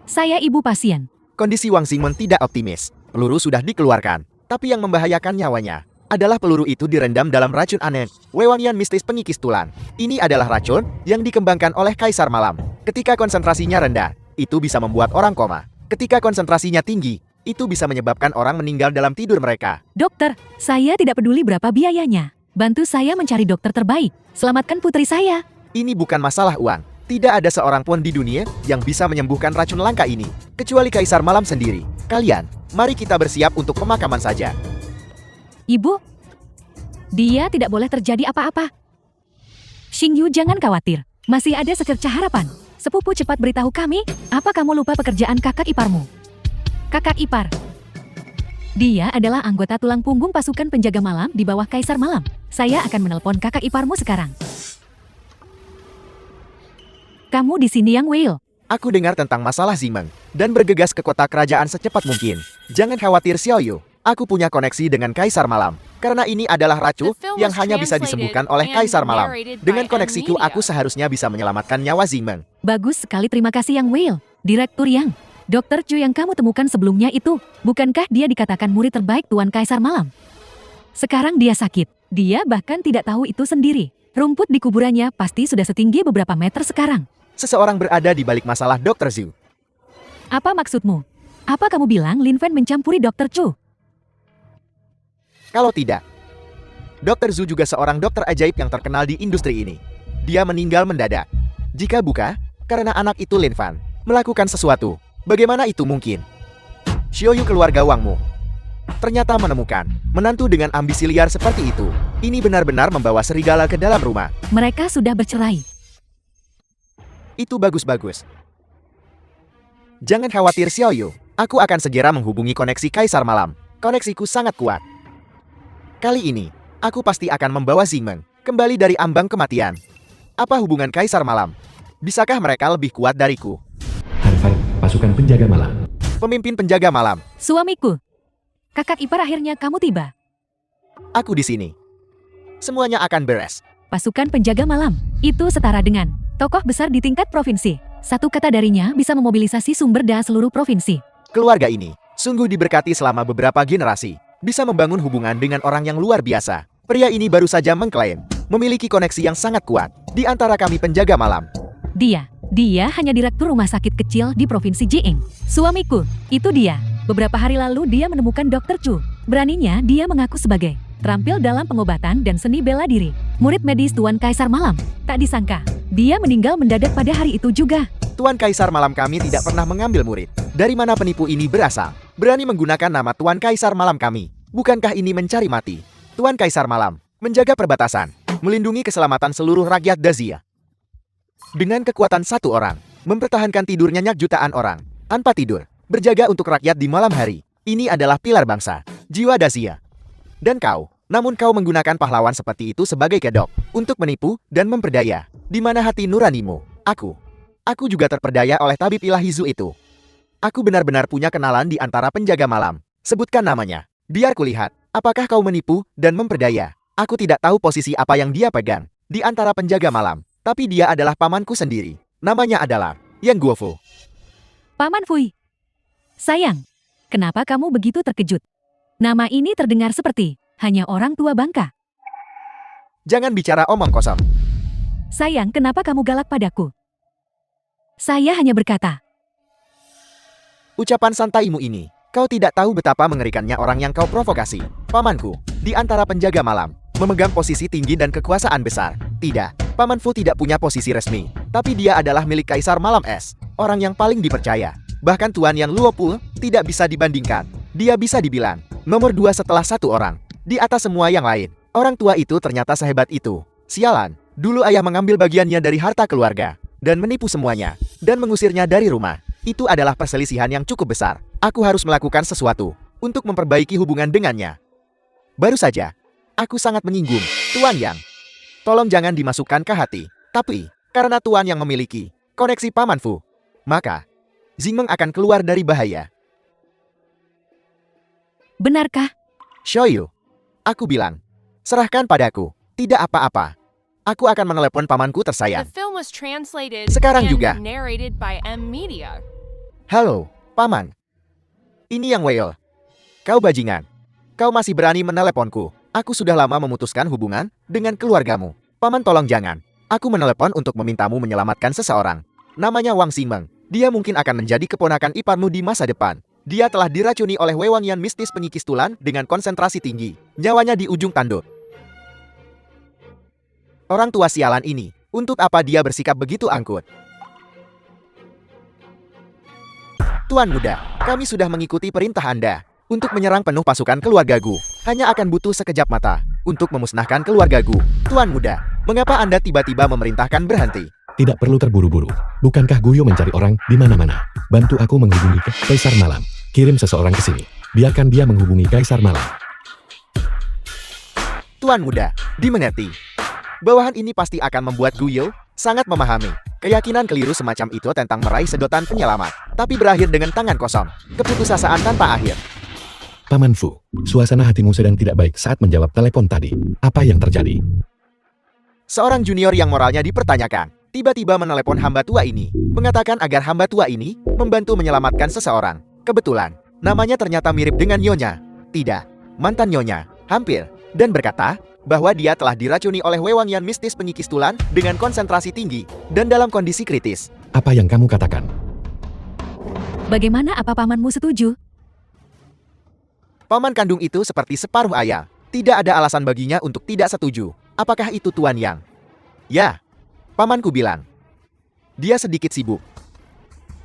Saya ibu pasien. Kondisi Wang Xingmeng tidak optimis. Peluru sudah dikeluarkan, tapi yang membahayakan nyawanya adalah peluru itu direndam dalam racun aneh, wewangian mistis pengikis tulang. Ini adalah racun yang dikembangkan oleh Kaisar Malam. Ketika konsentrasinya rendah, itu bisa membuat orang koma. Ketika konsentrasinya tinggi, itu bisa menyebabkan orang meninggal dalam tidur mereka. Dokter, saya tidak peduli berapa biayanya. Bantu saya mencari dokter terbaik. Selamatkan putri saya. Ini bukan masalah uang. Tidak ada seorang pun di dunia yang bisa menyembuhkan racun langka ini, kecuali Kaisar Malam sendiri. Kalian, mari kita bersiap untuk pemakaman saja. Ibu, dia tidak boleh terjadi apa-apa. Xingyu, jangan khawatir. Masih ada secercah harapan. Sepupu, cepat beritahu kami, apa kamu lupa pekerjaan kakak iparmu? Kakak ipar. Dia adalah anggota tulang punggung pasukan penjaga malam di bawah Kaisar Malam. Saya akan menelpon kakak iparmu sekarang. Kamu di sini Yang Whale. Aku dengar tentang masalah Zimeng dan bergegas ke kota kerajaan secepat mungkin. Jangan khawatir Xiaoyu, aku punya koneksi dengan Kaisar Malam. Karena ini adalah racu The film yang was hanya bisa translated disembuhkan oleh and Kaisar Malam. narrated by Dengan koneksiku M-Media. aku seharusnya bisa menyelamatkan nyawa Zimeng. Bagus sekali, terima kasih Yang Whale. Direktur Yang. Dokter Chu yang kamu temukan sebelumnya itu, bukankah dia dikatakan murid terbaik Tuan Kaisar Malam? Sekarang dia sakit. Dia bahkan tidak tahu itu sendiri. Rumput di kuburannya pasti sudah setinggi beberapa meter sekarang. Seseorang berada di balik masalah Dr. Zhu. Apa maksudmu? Apa kamu bilang Lin Fen mencampuri Dokter Chu? Kalau tidak, Dr. Zhu juga seorang dokter ajaib yang terkenal di industri ini. Dia meninggal mendadak. Jika bukan, karena anak itu Lin Fan melakukan sesuatu. Bagaimana itu mungkin? Xiaoyu keluarga Wangmu ternyata menemukan menantu dengan ambisi liar seperti itu. Ini benar-benar membawa serigala ke dalam rumah. Mereka sudah bercerai. Itu bagus-bagus. Jangan khawatir Xiaoyu, aku akan segera menghubungi koneksi Kaisar Malam. Koneksiku sangat kuat. Kali ini, aku pasti akan membawa Zimeng kembali dari ambang kematian. Apa hubungan Kaisar Malam? Bisakah mereka lebih kuat dariku? Harvan, pasukan penjaga malam. Pemimpin penjaga malam, Suamiku. Kakak ipar akhirnya kamu tiba. aku di sini. Semuanya akan beres. Pasukan penjaga malam. Itu setara dengan tokoh besar di tingkat provinsi. Satu kata darinya bisa memobilisasi sumber daya seluruh provinsi. Keluarga ini sungguh diberkati selama beberapa generasi. Bisa membangun hubungan dengan orang yang luar biasa. Pria ini baru saja mengklaim memiliki koneksi yang sangat kuat di antara kami penjaga malam. Dia hanya direktur rumah sakit kecil di provinsi Jiang. Suamiku, itu dia. Beberapa hari lalu dia menemukan Dr. Chu. Beraninya dia mengaku sebagai terampil dalam pengobatan dan seni bela diri. Murid medis Tuan Kaisar Malam. Tak disangka, dia meninggal mendadak pada hari itu juga. Tuan Kaisar Malam kami tidak pernah mengambil murid. Dari mana penipu ini berasal? Berani menggunakan nama Tuan Kaisar Malam kami. Bukankah ini mencari mati? Tuan Kaisar Malam menjaga perbatasan, melindungi keselamatan seluruh rakyat Dazia. Dengan kekuatan satu orang, mempertahankan tidur nyenyak jutaan orang, tanpa tidur, berjaga untuk rakyat di malam hari. Ini adalah pilar bangsa, jiwa Dazia. Dan kau, namun kau menggunakan pahlawan seperti itu sebagai kedok, untuk menipu dan memperdaya. Di mana hati nuranimu? Aku juga terperdaya oleh tabib ilahi Zu itu. Aku benar-benar punya kenalan di antara penjaga malam. Sebutkan namanya, biar kulihat, apakah kau menipu dan memperdaya. Aku tidak tahu posisi apa yang dia pegang di antara penjaga malam. Tapi dia adalah pamanku sendiri. Namanya adalah Yang Guofu. Paman Fui. Sayang, kenapa kamu begitu terkejut? Nama ini terdengar seperti hanya orang tua bangka. Jangan bicara omong kosong. Sayang, kenapa kamu galak padaku? Saya hanya berkata, Ucapan santaimu ini, kau tidak tahu betapa mengerikannya orang yang kau provokasi. Pamanku, di antara penjaga malam, memegang posisi tinggi dan kekuasaan besar. Tidak, Paman Fu tidak punya posisi resmi. Tapi dia adalah milik Kaisar Malam Es, orang yang paling dipercaya. Bahkan Tuan Yang Luopu tidak bisa dibandingkan. Dia bisa dibilang nomor 2 setelah satu orang. Di atas semua yang lain, orang tua itu ternyata sehebat itu. Sialan, dulu ayah mengambil bagiannya dari harta keluarga dan menipu semuanya dan mengusirnya dari rumah. Itu adalah perselisihan yang cukup besar. Aku harus melakukan sesuatu untuk memperbaiki hubungan dengannya. Baru saja, aku sangat menyinggung Tuan Yang. Tolong jangan dimasukkan ke hati. Tapi, karena Tuan Yang memiliki koneksi Paman Fu, maka Zimeng akan keluar dari bahaya. benarkah? Xiaoyu, aku bilang, serahkan padaku. Tidak apa-apa. Aku akan menelepon pamanku The tersayang. film was translated Sekarang and juga. narrated by M-Media. Halo, Paman. Ini Yang Whale. Kau bajingan. Kau masih berani meneleponku. Aku sudah lama memutuskan hubungan dengan keluargamu. Paman tolong jangan. Aku menelepon untuk memintamu menyelamatkan seseorang. Namanya Wang Ximeng. Dia mungkin akan menjadi keponakan iparmu di masa depan. Dia telah diracuni oleh wewangian mistis penyikis tulan dengan konsentrasi tinggi. Nyawanya di ujung tanduk. Orang tua sialan ini, untuk apa dia bersikap begitu angkut? Tuan muda, kami sudah mengikuti perintah Anda untuk menyerang penuh pasukan keluarga Gu. Hanya akan butuh sekejap mata untuk memusnahkan keluarga Gu. Tuan muda, mengapa Anda tiba-tiba memerintahkan berhenti? Tidak perlu terburu-buru. Bukankah Guyo mencari orang di mana-mana? Bantu aku menghubungi ke Kaisar Malam. Kirim seseorang ke sini. Biarkan dia menghubungi Kaisar Malam. Tuan muda, dimengerti. Bawahan ini pasti akan membuat Guyo sangat memahami keyakinan keliru semacam itu tentang meraih sedotan penyelamat, tapi berakhir dengan tangan kosong, keputusasaan tanpa akhir. Paman Fu, suasana hatimu sedang tidak baik saat menjawab telepon tadi. Apa yang terjadi? Seorang junior yang moralnya dipertanyakan, tiba-tiba menelepon hamba tua ini, mengatakan agar hamba tua ini membantu menyelamatkan seseorang. Kebetulan, namanya ternyata mirip dengan Nyonya. Tidak, mantan Nyonya, hampir, dan berkata bahwa dia telah diracuni oleh wewangian mistis pengikis tulan dengan konsentrasi tinggi dan dalam kondisi kritis. Apa yang kamu katakan? Bagaimana apa pamanmu setuju? Paman kandung itu seperti separuh ayah. Tidak ada alasan baginya untuk tidak setuju. Apakah itu Tuan Yang? Ya, pamanku bilang. Dia sedikit sibuk.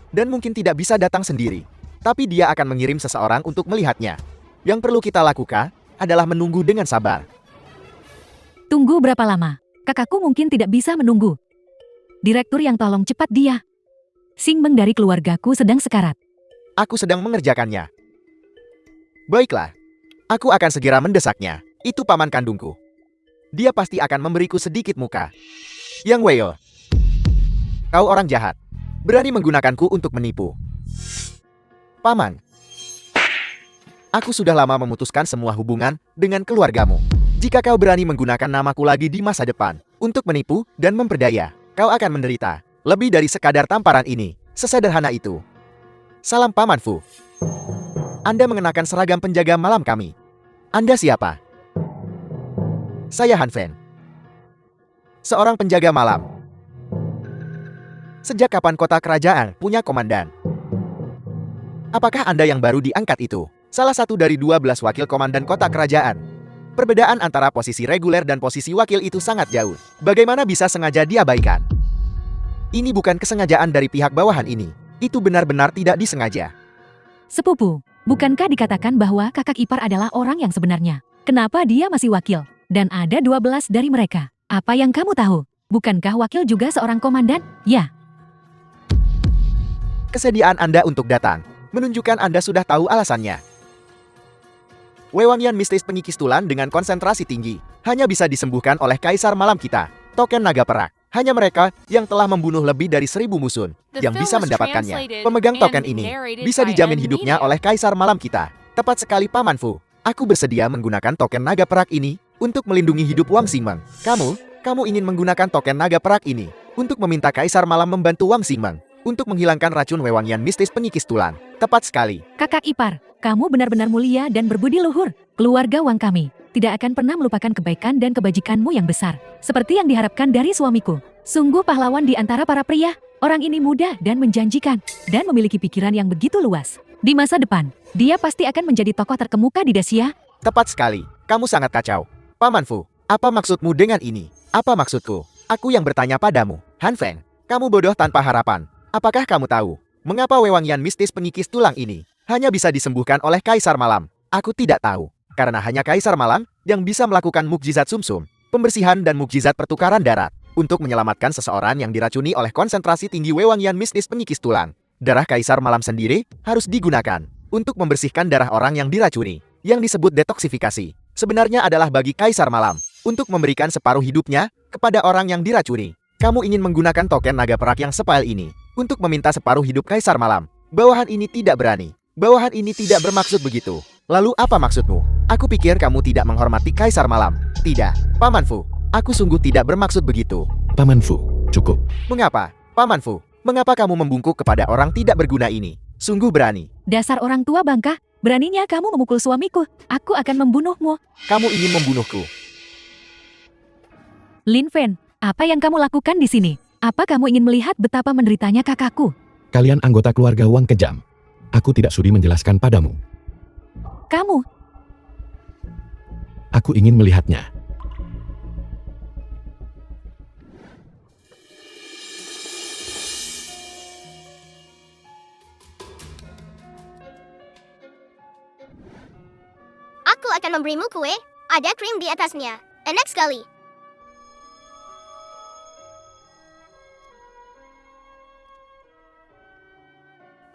Dan mungkin tidak bisa datang sendiri. Tapi dia akan mengirim seseorang untuk melihatnya. Yang perlu kita lakukan adalah menunggu dengan sabar. Tunggu berapa lama? Kakakku mungkin tidak bisa menunggu. Direktur yang tolong cepat dia. Sing Meng dari keluargaku sedang sekarat. Aku sedang mengerjakannya. Baiklah, aku akan segera mendesaknya. Itu paman kandungku. Dia pasti akan memberiku sedikit muka. Yang Weo, kau orang jahat. Berani menggunakanku untuk menipu. Paman, aku sudah lama memutuskan semua hubungan dengan keluargamu. Jika kau berani menggunakan namaku lagi di masa depan untuk menipu dan memperdaya, kau akan menderita. Lebih dari sekadar tamparan ini, sesederhana itu. Salam Paman Fu. Anda mengenakan seragam penjaga malam kami. Anda siapa? Saya Han Fen. Seorang penjaga malam. Sejak kapan kota kerajaan punya komandan? Apakah Anda yang baru diangkat itu? Salah satu dari 12 wakil komandan kota kerajaan. Perbedaan antara posisi reguler dan posisi wakil itu sangat jauh. Bagaimana bisa sengaja diabaikan? Ini bukan kesengajaan dari pihak bawahan ini. Itu benar-benar tidak disengaja. Sepupu, bukankah dikatakan bahwa kakak ipar adalah orang yang sebenarnya? Kenapa dia masih wakil? Dan ada 12 dari mereka. Apa yang kamu tahu? Bukankah wakil juga seorang komandan? Ya. Kesediaan Anda untuk datang menunjukkan Anda sudah tahu alasannya. Wewangian mistis pengikis tulan dengan konsentrasi tinggi hanya bisa disembuhkan oleh Kaisar Malam kita, Token Naga Perak. Hanya mereka yang telah membunuh lebih dari 1000 musuh yang bisa mendapatkannya. Pemegang token ini bisa dijamin hidupnya oleh Kaisar Malam kita. Tepat sekali Paman Fu. Aku bersedia menggunakan token naga perak ini untuk melindungi hidup Wang Xingmeng. Kamu ingin menggunakan token naga perak ini untuk meminta Kaisar Malam membantu Wang Xingmeng untuk menghilangkan racun wewangian mistis pengikis tulan. Tepat sekali. Kakak ipar, kamu benar-benar mulia dan berbudi luhur. Keluarga Wang kami tidak akan pernah melupakan kebaikan dan kebajikanmu yang besar. Seperti yang diharapkan dari suamiku. Sungguh pahlawan di antara para pria. Orang ini muda dan menjanjikan. Dan memiliki pikiran yang begitu luas. Di masa depan, dia pasti akan menjadi tokoh terkemuka di Dacia. Tepat sekali. Kamu sangat kacau. Paman Fu, apa maksudmu dengan ini? Apa maksudku? Aku yang bertanya padamu. Han Feng, kamu bodoh tanpa harapan. Apakah kamu tahu mengapa wewangian mistis pengikis tulang ini hanya bisa disembuhkan oleh Kaisar Malam? Aku tidak tahu. Karena hanya Kaisar Malam yang bisa melakukan mukjizat sumsum, pembersihan dan mukjizat pertukaran darat untuk menyelamatkan seseorang yang diracuni oleh konsentrasi tinggi wewangian mistis pengikis tulang. Darah Kaisar Malam sendiri harus digunakan untuk membersihkan darah orang yang diracuni, yang disebut detoksifikasi. Sebenarnya adalah bagi Kaisar Malam untuk memberikan separuh hidupnya kepada orang yang diracuni. Kamu ingin menggunakan token naga perak yang sepal ini untuk meminta separuh hidup Kaisar Malam. Bawahan ini tidak berani. Bawahan ini tidak bermaksud begitu. Lalu apa maksudmu? Aku pikir kamu tidak menghormati Kaisar Malam. Tidak, Paman Fu. Aku sungguh tidak bermaksud begitu. Paman Fu, cukup. Mengapa, Paman Fu? Mengapa kamu membungkuk kepada orang tidak berguna ini? Sungguh berani. Dasar orang tua bangka, beraninya kamu memukul suamiku. Aku akan membunuhmu. Kamu ingin membunuhku. Lin Fen, apa yang kamu lakukan di sini? Apa kamu ingin melihat betapa menderitanya kakakku? Kalian anggota keluarga Wang kejam. Aku tidak sudi menjelaskan padamu. Kamu, Aku ingin melihatnya. Aku akan memberimu kue, ada krim di atasnya. Enak sekali.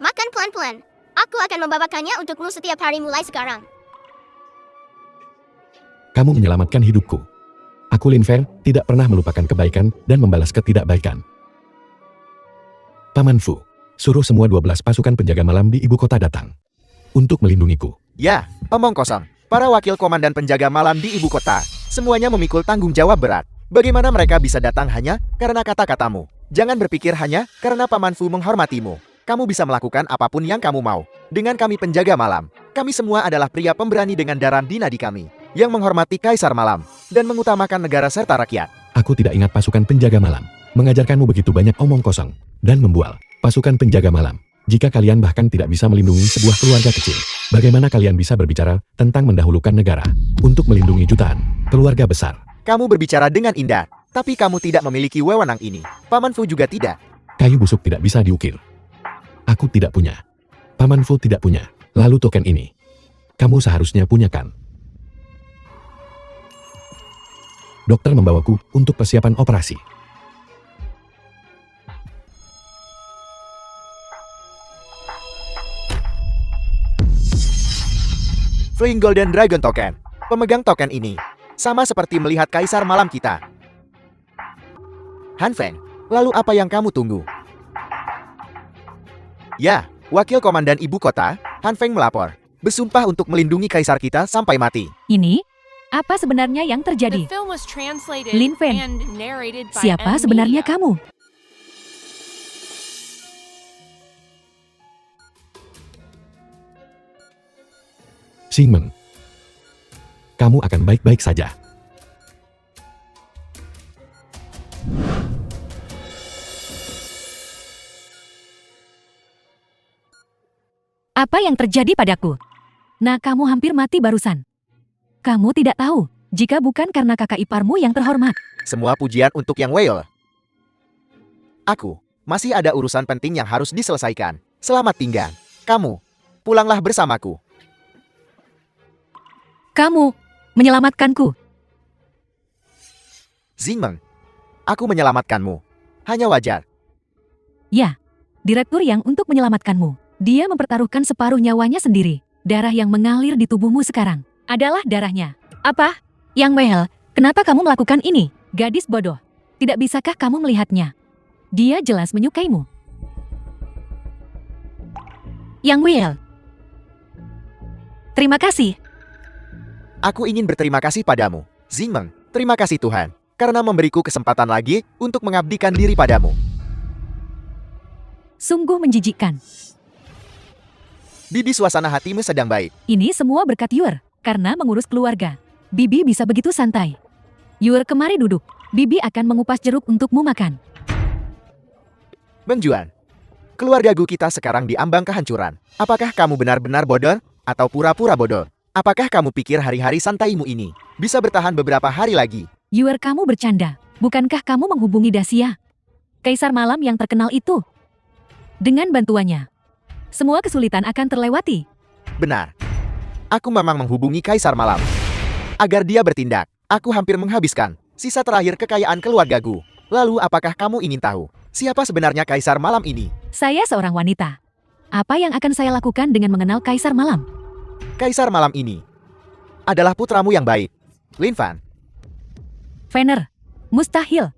Makan pelan-pelan. Aku Aku akan membawakannya untukmu setiap hari mulai sekarang. Kamu menyelamatkan hidupku. Aku Lin Fan, tidak pernah melupakan kebaikan dan membalas ketidakbaikan. Paman Fu, suruh semua 12 pasukan penjaga malam di ibu kota datang. Untuk melindungiku. Ya, omong kosong. Para wakil komandan penjaga malam di ibu kota, semuanya memikul tanggung jawab berat. Bagaimana mereka bisa datang hanya karena kata-katamu? Jangan berpikir hanya karena Paman Fu menghormatimu. Kamu bisa melakukan apapun yang kamu mau. Dengan kami penjaga malam, kami semua adalah pria pemberani dengan darah di nadi kami, yang menghormati Kaisar Malam, dan mengutamakan negara serta rakyat. Aku tidak ingat pasukan penjaga malam. Mengajarkanmu begitu banyak omong kosong. Dan membual. Pasukan penjaga malam. Jika kalian bahkan tidak bisa melindungi sebuah keluarga kecil, bagaimana kalian bisa berbicara tentang mendahulukan negara untuk melindungi jutaan keluarga besar? Kamu berbicara dengan indah, tapi kamu tidak memiliki wewenang ini. Paman Fu juga tidak. Kayu busuk tidak bisa diukir. Aku tidak punya. Paman Fu tidak punya. Lalu token ini. Kamu seharusnya punyakan. Dokter membawaku untuk persiapan operasi. Flying Golden Dragon Token. Pemegang token ini sama seperti melihat Kaisar Malam kita. Han Feng, lalu apa yang kamu tunggu? Ya, wakil komandan ibu kota, Han Feng melapor. Bersumpah untuk melindungi kaisar kita sampai mati. Ini? Apa sebenarnya yang The terjadi? film was translated Lin Fan, and narrated by Siapa M sebenarnya Media. kamu? Xingmeng. Kamu akan baik-baik saja. Apa yang terjadi padaku? Nah, kamu hampir mati barusan. Kamu tidak tahu, jika bukan karena kakak iparmu yang terhormat. Semua pujian untuk Yang Whale. Aku masih ada urusan penting yang harus diselesaikan. Selamat tinggal. Kamu, pulanglah bersamaku. Kamu menyelamatkanku. Xingmeng, aku menyelamatkanmu. Hanya wajar. Ya, direktur yang untuk menyelamatkanmu. Dia mempertaruhkan separuh nyawanya sendiri. Darah yang mengalir di tubuhmu sekarang adalah darahnya. Apa? Yang Wehel, kenapa kamu melakukan ini? Gadis bodoh. Tidak bisakah kamu melihatnya? Dia jelas menyukaimu. Yang Wehel. Terima kasih. Aku ingin berterima kasih padamu. Xingmeng, terima kasih Tuhan. Karena memberiku kesempatan lagi untuk mengabdikan diri padamu. Sungguh menjijikkan. Bibi, suasana hatimu sedang baik. Ini semua berkat Yur, karena mengurus keluarga. Bibi bisa begitu santai. Yur, kemari duduk. Bibi akan mengupas jeruk untukmu makan. Bang Juan, keluarga Gu kita sekarang diambang kehancuran. Apakah kamu benar-benar bodoh atau pura-pura bodoh? Apakah kamu pikir hari-hari santaimu ini bisa bertahan beberapa hari lagi? Yur, kamu bercanda. Bukankah kamu menghubungi Dacia? Kaisar malam yang terkenal itu. Dengan bantuannya, semua kesulitan akan terlewati. Benar. Aku memang menghubungi Kaisar Malam. Agar dia bertindak, aku hampir menghabiskan sisa terakhir kekayaan keluarga Gu. Lalu apakah kamu ingin tahu siapa sebenarnya Kaisar Malam ini? Saya seorang wanita. Apa yang akan saya lakukan dengan mengenal Kaisar Malam? Kaisar Malam ini adalah putramu yang baik, Lin Fan. Fener, mustahil.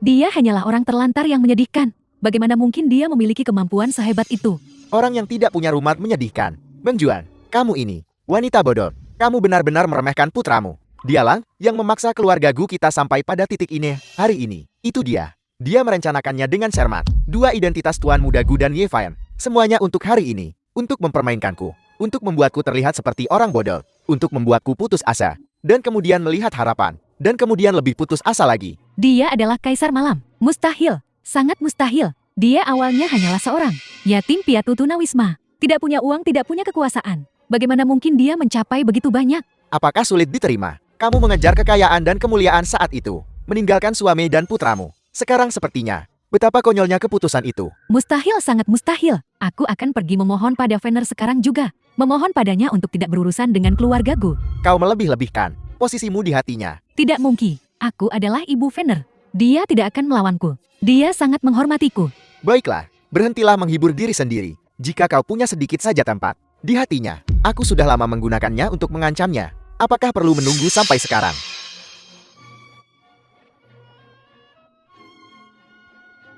Dia hanyalah orang terlantar yang menyedihkan. Bagaimana mungkin dia memiliki kemampuan sehebat itu? Orang yang tidak punya rumah menyedihkan. Bang Juan, kamu ini wanita bodoh. Kamu benar-benar meremehkan putramu. Dialah yang memaksa keluarga Gu kita sampai pada titik ini hari ini. Itu dia. Dia merencanakannya dengan cermat. Dua identitas tuan muda Gu dan Ye Fan. Semuanya untuk hari ini. Untuk mempermainkanku. Untuk membuatku terlihat seperti orang bodoh. Untuk membuatku putus asa. Dan kemudian melihat harapan. Dan kemudian lebih putus asa lagi. Dia adalah Kaisar Malam. Mustahil. Sangat mustahil. Dia awalnya hanyalah seorang yatim piatu tunawisma. Tidak punya uang, tidak punya kekuasaan. Bagaimana mungkin dia mencapai begitu banyak? Apakah sulit diterima? Kamu mengejar kekayaan dan kemuliaan saat itu. Meninggalkan suami dan putramu. Sekarang sepertinya. Betapa konyolnya keputusan itu. Mustahil, sangat mustahil. Aku akan pergi memohon pada Fener sekarang juga. Memohon padanya untuk tidak berurusan dengan keluarga Gu. Kau melebih-lebihkan posisimu di hatinya. Tidak mungkin. Aku adalah ibu Fener. Dia tidak akan melawanku. Dia sangat menghormatiku. Baiklah, berhentilah menghibur diri sendiri. Jika kau punya sedikit saja tempat di hatinya, aku sudah lama menggunakannya untuk mengancamnya. Apakah perlu menunggu sampai sekarang?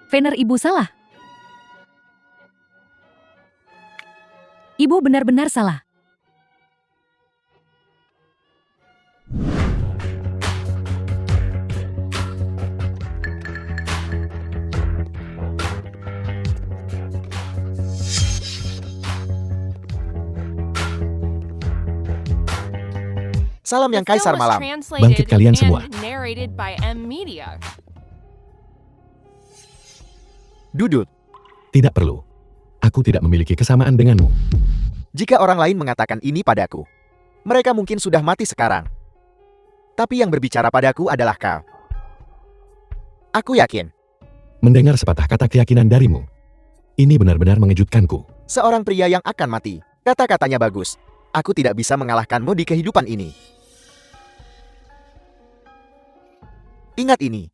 Fener, ibu salah. Ibu benar-benar salah. Salam The yang Kaisar film was Malam. translated Bangkit kalian and semua. narrated by M Media. Dudut. Tidak perlu. Aku tidak memiliki kesamaan denganmu. Jika orang lain mengatakan ini padaku, mereka mungkin sudah mati sekarang. Tapi yang berbicara padaku adalah kau. Aku yakin, Mendengar sepatah kata keyakinan darimu. Ini benar-benar mengejutkanku. seorang pria yang akan mati. Kata-katanya bagus. Aku tidak bisa mengalahkanmu di kehidupan ini. Ingat ini.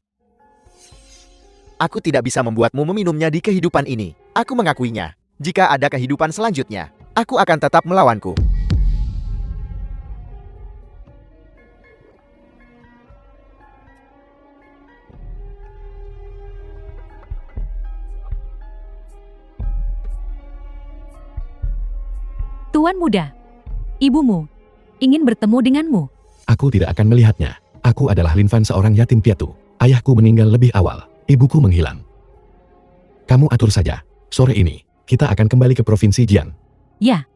Aku tidak bisa membuatmu meminumnya di kehidupan ini. Aku mengakuinya. Jika ada kehidupan selanjutnya, aku akan tetap melawanku. Tuan muda, ibumu ingin bertemu denganmu. Aku tidak akan melihatnya. Aku adalah Lin Fan, seorang yatim piatu. Ayahku meninggal lebih awal. Ibuku menghilang. Kamu atur saja. Sore ini, kita akan kembali ke Provinsi Jian. Ya.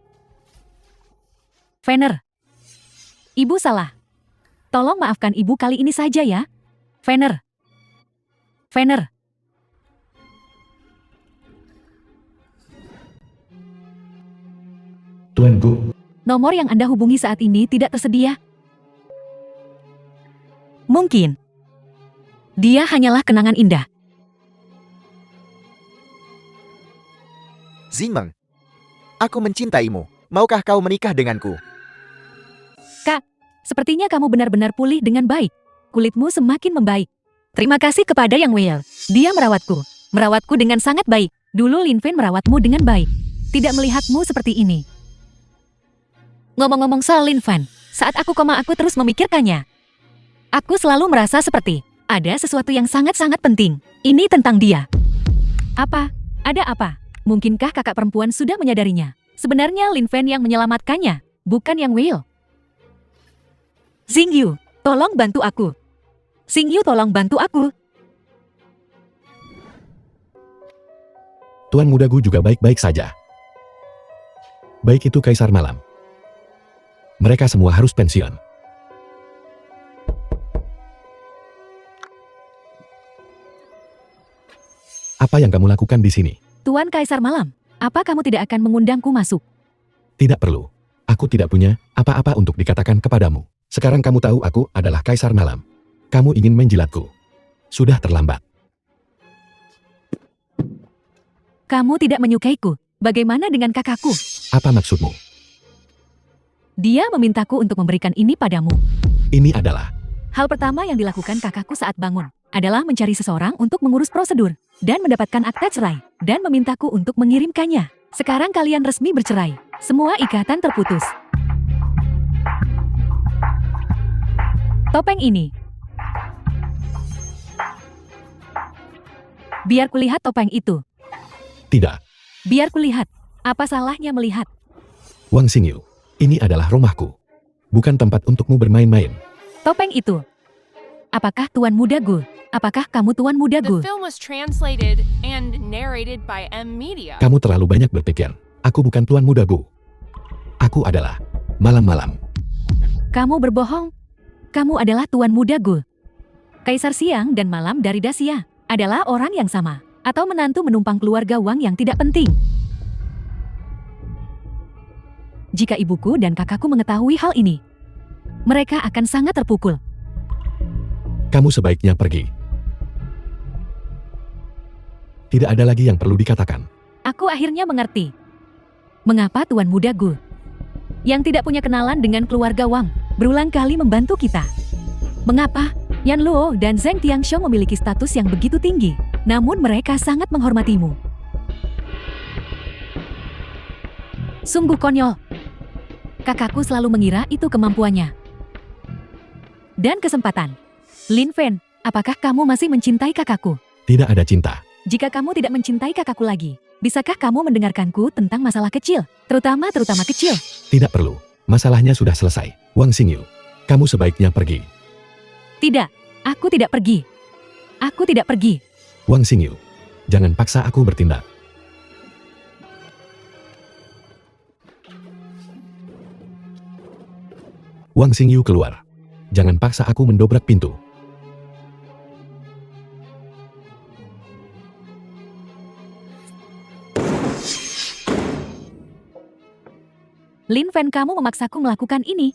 Fener, ibu salah. Tolong maafkan ibu kali ini saja ya. Fener. Fener. Tuanku, Nomor yang Anda hubungi saat ini tidak tersedia. Mungkin. Dia hanyalah kenangan indah. Zingmeng, aku mencintaimu. Maukah kau menikah denganku? Sepertinya kamu benar-benar pulih dengan baik. Kulitmu semakin membaik. Terima kasih kepada Yang Wei. Dia merawatku. Merawatku dengan sangat baik. Dulu Lin Fan merawatmu dengan baik. Tidak melihatmu seperti ini. Ngomong-ngomong soal Lin Fan, saat aku koma aku terus memikirkannya. Aku selalu merasa seperti ada sesuatu yang sangat-sangat penting. Ini tentang dia. Apa? Ada apa? Mungkinkah kakak perempuan sudah menyadarinya? Sebenarnya Lin Fan yang menyelamatkannya, bukan Yang Wei. Xingyu, tolong bantu aku. Xingyu, tolong bantu aku. Tuan mudaku juga baik-baik saja. Baik itu Kaisar Malam. Mereka semua harus pensiun. Apa yang kamu lakukan di sini? Tuan Kaisar Malam, apa kamu tidak akan mengundangku masuk? Tidak perlu. Aku tidak punya apa-apa untuk dikatakan kepadamu. Sekarang kamu tahu aku adalah Kaisar Malam. Kamu ingin menjilatku. Sudah terlambat. Kamu tidak menyukaiku. Bagaimana dengan kakakku? Apa maksudmu? Dia memintaku untuk memberikan ini padamu. Ini adalah Hal pertama yang dilakukan kakakku saat bangun adalah mencari seseorang untuk mengurus prosedur dan mendapatkan akta cerai dan memintaku untuk mengirimkannya. Sekarang kalian resmi bercerai. Semua ikatan terputus. Topeng ini. Biar kulihat topeng itu. tidak. Biar kulihat. Apa salahnya melihat? Wang Xingyu, ini adalah rumahku. Bukan tempat untukmu bermain-main. Topeng itu. Apakah Tuan Muda Gu? Apakah kamu Tuan Muda The Gu? film was translated and narrated by M Media. Kamu terlalu banyak berpikir. Aku bukan Tuan Muda Gu. Aku adalah Malam-Malam. Kamu berbohong. Kamu adalah Tuan Muda Gu. Kaisar Siang dan Malam dari Dacia adalah orang yang sama. Atau menantu menumpang keluarga Wang yang tidak penting. Jika ibuku dan kakakku mengetahui hal ini, mereka akan sangat terpukul. Kamu sebaiknya pergi. Tidak ada lagi yang perlu dikatakan. Aku akhirnya mengerti. Mengapa Tuan Muda Gu, yang tidak punya kenalan dengan keluarga Wang, berulang kali membantu kita? Mengapa Yan Luo dan Zheng Tianxiong memiliki status yang begitu tinggi, namun mereka sangat menghormatimu? Sungguh konyol. Kakakku selalu mengira itu kemampuannya. Dan kesempatan. Lin Fen, apakah kamu masih mencintai kakakku? Tidak ada cinta. Jika kamu tidak mencintai kakakku lagi, bisakah kamu mendengarkanku tentang masalah kecil? Terutama kecil. Tidak perlu. Masalahnya sudah selesai. Wang Xingyu, kamu sebaiknya pergi. Tidak, aku tidak pergi. Aku tidak pergi. Wang Xingyu, jangan paksa aku bertindak. Wang Xingyu keluar. Jangan paksa aku mendobrak pintu. Lin Fen, kamu memaksaku melakukan ini.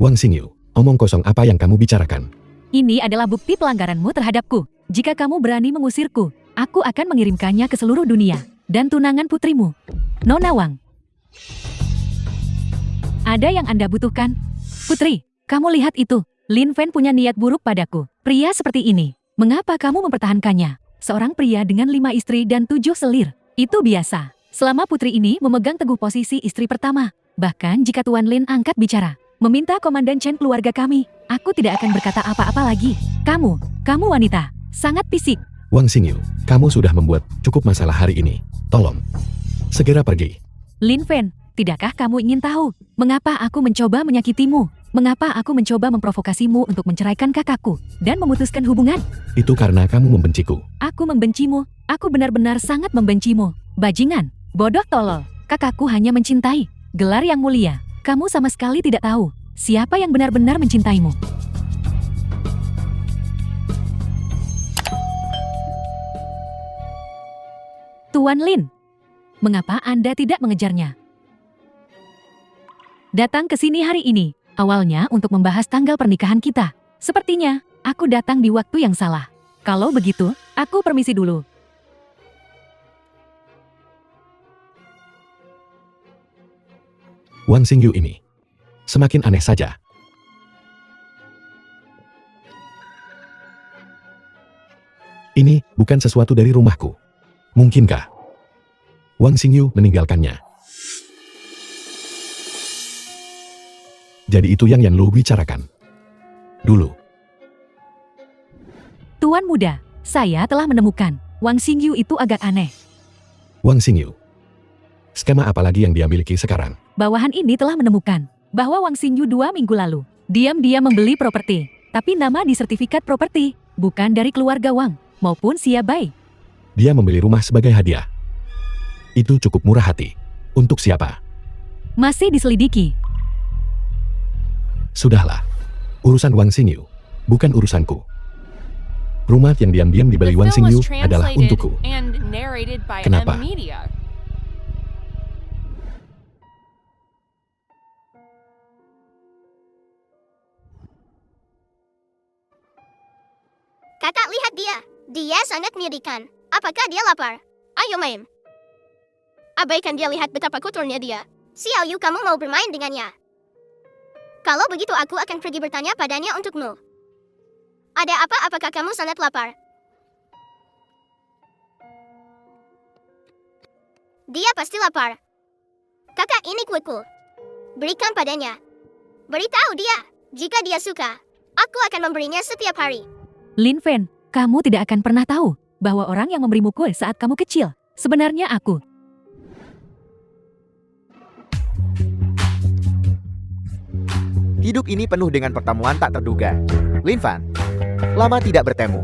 Wang Xingyu, omong kosong apa yang kamu bicarakan? Ini adalah bukti pelanggaranmu terhadapku. Jika kamu berani mengusirku, aku akan mengirimkannya ke seluruh dunia. Dan tunangan putrimu, Nona Wang. Ada yang Anda butuhkan? Putri, kamu lihat itu. Lin Fen punya niat buruk padaku. Pria seperti ini, mengapa kamu mempertahankannya? Seorang pria dengan 5 istri dan 7 selir. Itu biasa. Selama putri ini memegang teguh posisi istri pertama. Bahkan jika Tuan Lin angkat bicara, meminta Komandan Chen keluarga kami, aku tidak akan berkata apa-apa lagi. Kamu wanita, sangat fisik. Wang Xingyu, kamu sudah membuat cukup masalah hari ini. Tolong, segera pergi. Lin Fen, tidakkah kamu ingin tahu mengapa aku mencoba menyakitimu? Mengapa aku mencoba memprovokasimu untuk menceraikan kakakku dan memutuskan hubungan? Itu karena kamu membenciku. Aku membencimu. Aku benar-benar sangat membencimu. Bajingan, bodoh tolol. Kakakku hanya mencintai gelar yang mulia. Kamu sama sekali tidak tahu siapa yang benar-benar mencintaimu. Tuan Lin, mengapa Anda tidak mengejarnya? Datang ke sini hari ini, awalnya untuk membahas tanggal pernikahan kita. Sepertinya, aku datang di waktu yang salah. Kalau begitu, aku permisi dulu. Wang Xingyu ini semakin aneh saja. Ini bukan sesuatu dari rumahku. Mungkinkah Wang Xingyu meninggalkannya? Jadi itu yang Yan Lu bicarakan dulu. Tuan muda, saya telah menemukan. Wang Xingyu itu agak aneh. Wang Xingyu, skema apa lagi yang dia miliki sekarang? Bawahan ini telah menemukan bahwa Wang Xingyu 2 minggu lalu diam-diam membeli properti, tapi nama di sertifikat properti bukan dari keluarga Wang maupun Xia Bai. Dia membeli rumah sebagai hadiah. Itu cukup murah hati. Untuk siapa? Masih diselidiki. Sudahlah. Urusan Wang Xingyu bukan urusanku. Rumah yang diam-diam The dibeli Wang film Xingyu was adalah translated untukku. and narrated by Kenapa? M Media. Kakak lihat dia. Dia sangat menyedihkan. Apakah dia lapar? Ayo main. Abaikan dia, lihat betapa kotornya dia. Xiao Yu, kamu mau bermain dengannya? Kalau begitu aku akan pergi bertanya padanya untukmu. Ada apa? Apakah kamu sangat lapar? Dia pasti lapar. Kakak, ini kueku. Berikan padanya. Beritahu dia. Jika dia suka, aku akan memberinya setiap hari. Lin Fen, kamu tidak akan pernah tahu bahwa orang yang memberimu kue saat kamu kecil, sebenarnya aku. Hidup ini penuh dengan pertemuan tak terduga. Lin Fan, lama tidak bertemu.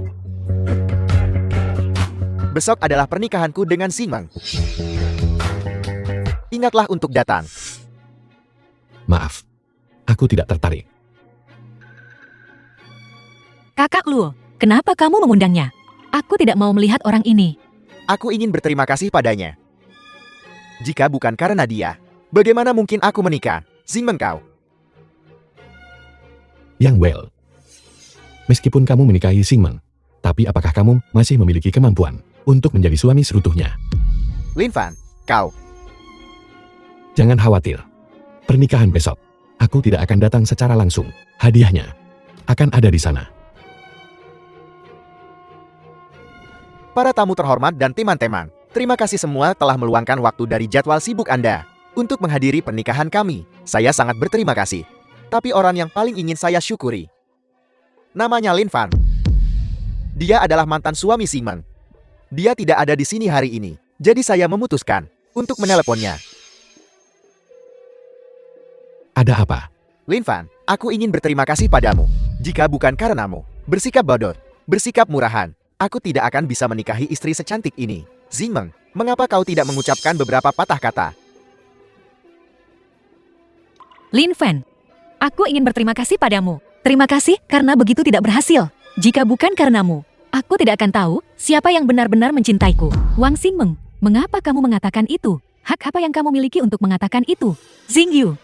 Besok adalah pernikahanku dengan Xing Meng. Ingatlah untuk datang. Maaf, aku tidak tertarik. Kakak Luo, kenapa kamu mengundangnya? Aku tidak mau melihat orang ini. Aku ingin berterima kasih padanya. Jika bukan karena dia, bagaimana mungkin aku menikah? Xing Meng kau. Yang Well, meskipun kamu menikahi Xing Meng, tapi apakah kamu masih memiliki kemampuan untuk menjadi suami seutuhnya? Lin Fan, kau. Jangan khawatir. Pernikahan besok, aku tidak akan datang secara langsung. Hadiahnya akan ada di sana. Para tamu terhormat dan teman-teman, Terima kasih semua telah meluangkan waktu dari jadwal sibuk Anda untuk menghadiri pernikahan kami. Saya sangat berterima kasih. Tapi orang yang paling ingin saya syukuri, namanya Lin Fan. Dia adalah mantan suami Simon. Dia tidak ada di sini hari ini, jadi saya memutuskan untuk meneleponnya. Ada apa? Lin Fan, aku ingin berterima kasih padamu. Jika bukan karenamu bersikap bodoh, bersikap murahan, aku tidak akan bisa menikahi istri secantik ini. Xingmeng, mengapa kau tidak mengucapkan beberapa patah kata? Lin Fan, aku ingin berterima kasih padamu. Terima kasih karena begitu tidak berhasil. Jika bukan karenamu, aku tidak akan tahu siapa yang benar-benar mencintaiku. Wang Xingmeng, mengapa kamu mengatakan itu? Hak apa yang kamu miliki untuk mengatakan itu? Xingyu.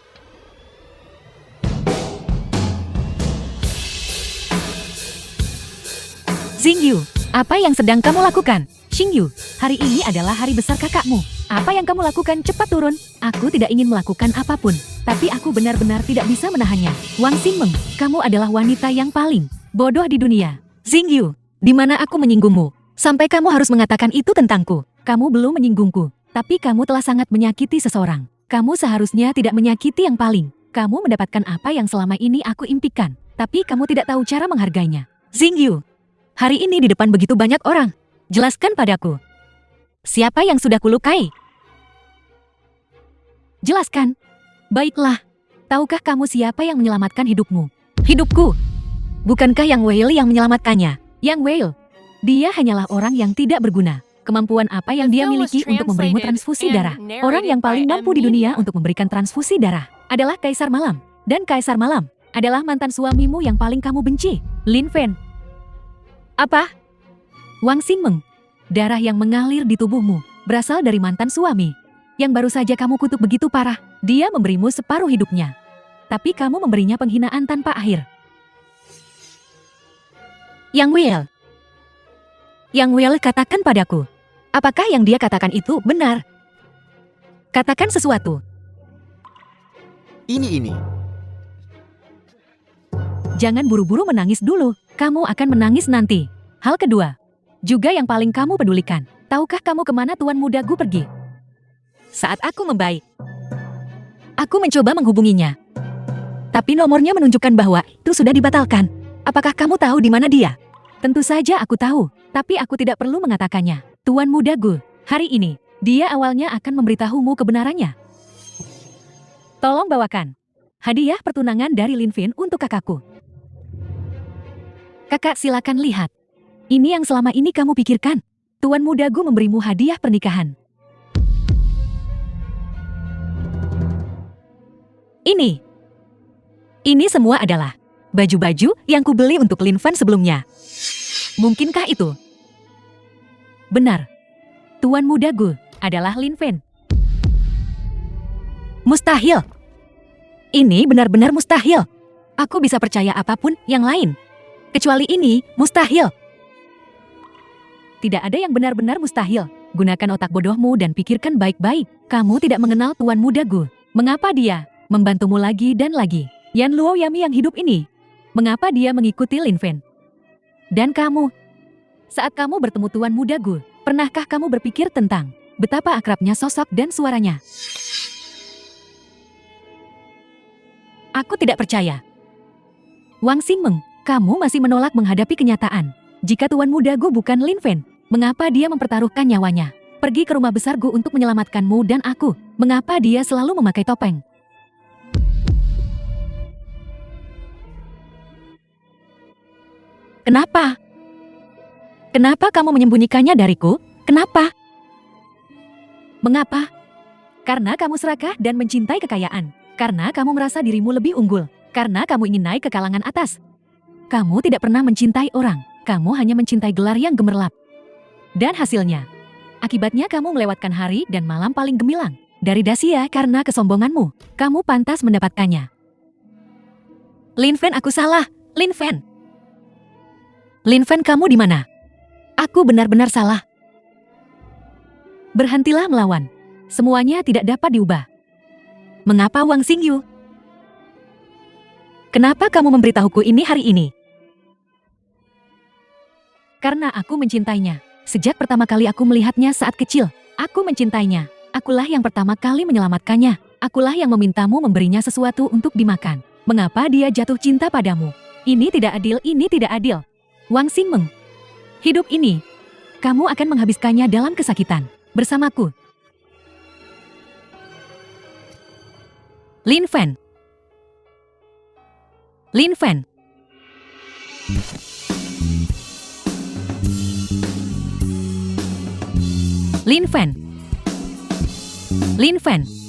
Xingyu, apa yang sedang kamu lakukan? Xingyu, hari ini adalah hari besar kakakmu. Apa yang kamu lakukan? Cepat turun. Aku tidak ingin melakukan apapun, tapi aku benar-benar tidak bisa menahannya. Wang Xingmeng, kamu adalah wanita yang paling bodoh di dunia. Xingyu, di mana aku menyinggungmu? Sampai kamu harus mengatakan itu tentangku. Kamu belum menyinggungku, tapi kamu telah sangat menyakiti seseorang. Kamu seharusnya tidak menyakiti yang paling. Kamu mendapatkan apa yang selama ini aku impikan, tapi kamu tidak tahu cara menghargainya. Xingyu, hari ini di depan begitu banyak orang. Jelaskan padaku. Siapa yang sudah kulukai? Jelaskan. Baiklah. Tahukah kamu siapa yang menyelamatkan hidupmu? Hidupku. Bukankah Yang Whale yang menyelamatkannya? Yang Whale. Dia hanyalah orang yang tidak berguna. Kemampuan apa yang dia miliki untuk memberimu transfusi darah? Orang yang paling mampu di dunia untuk memberikan transfusi darah adalah Kaisar Malam. Dan Kaisar Malam adalah mantan suamimu yang paling kamu benci, Lin Fan. Apa? Wang Xingmeng, darah yang mengalir di tubuhmu berasal dari mantan suami yang baru saja kamu kutuk begitu parah. Dia memberimu separuh hidupnya, tapi kamu memberinya penghinaan tanpa akhir. Yang Whale. Yang Whale, katakan padaku, apakah yang dia katakan itu benar? Katakan sesuatu. Ini. Jangan buru-buru menangis dulu, kamu akan menangis nanti. Hal kedua, juga yang paling kamu pedulikan, tahukah kamu kemana Tuan Muda Gu pergi? Saat aku membaik, aku mencoba menghubunginya. Tapi nomornya menunjukkan bahwa itu sudah dibatalkan. Apakah kamu tahu di mana dia? Tentu saja aku tahu, tapi aku tidak perlu mengatakannya. Tuan Muda Gu, hari ini, dia awalnya akan memberitahumu kebenarannya. Tolong bawakan hadiah pertunangan dari Lin Fan untuk kakakku. Kakak, silakan lihat. Ini yang selama ini kamu pikirkan. Tuan Muda Gu memberimu hadiah pernikahan. Ini semua adalah baju-baju yang kubeli untuk Lin Fan sebelumnya. Mungkinkah itu? Benar. Tuan Muda Gu adalah Lin Fan. Mustahil. Ini benar-benar mustahil. Aku bisa percaya apapun yang lain. Kecuali ini, mustahil. Tidak ada yang benar-benar mustahil. Gunakan otak bodohmu dan pikirkan baik-baik. Kamu tidak mengenal Tuan Muda Gu. Mengapa dia membantumu lagi dan lagi? Yan Luo Yami yang hidup ini. Mengapa dia mengikuti Lin Fan? Dan kamu, saat kamu bertemu Tuan Muda Gu, pernahkah kamu berpikir tentang betapa akrabnya sosok dan suaranya? Aku tidak percaya. Wang Xingmeng, kamu masih menolak menghadapi kenyataan. Jika Tuan Muda Gu bukan Lin Fan, mengapa dia mempertaruhkan nyawanya? Pergi ke rumah besar Gu untuk menyelamatkanmu dan aku. Mengapa dia selalu memakai topeng? Kenapa? Kenapa kamu menyembunyikannya dariku? Kenapa? Mengapa? Karena kamu serakah dan mencintai kekayaan. Karena kamu merasa dirimu lebih unggul. Karena kamu ingin naik ke kalangan atas. Kamu tidak pernah mencintai orang. Kamu hanya mencintai gelar yang gemerlap. Dan hasilnya, akibatnya kamu melewatkan hari dan malam paling gemilang. Dari Dacia karena kesombonganmu, kamu pantas mendapatkannya. Lin Fan, aku salah. Lin Fan. Lin Fan, kamu di mana? Aku benar-benar salah. Berhentilah melawan. Semuanya tidak dapat diubah. Mengapa Wang Xingyu? Kenapa kamu memberitahuku ini hari ini? Karena aku mencintainya. Sejak pertama kali aku melihatnya saat kecil. Aku mencintainya. Akulah yang pertama kali menyelamatkannya. Akulah yang memintamu memberinya sesuatu untuk dimakan. Mengapa dia jatuh cinta padamu? Ini tidak adil, ini tidak adil. Wang Xingmeng, hidup ini, kamu akan menghabiskannya dalam kesakitan. Bersamaku. Lin Fan. Lin Fan. Lin Fan. Lin Fan.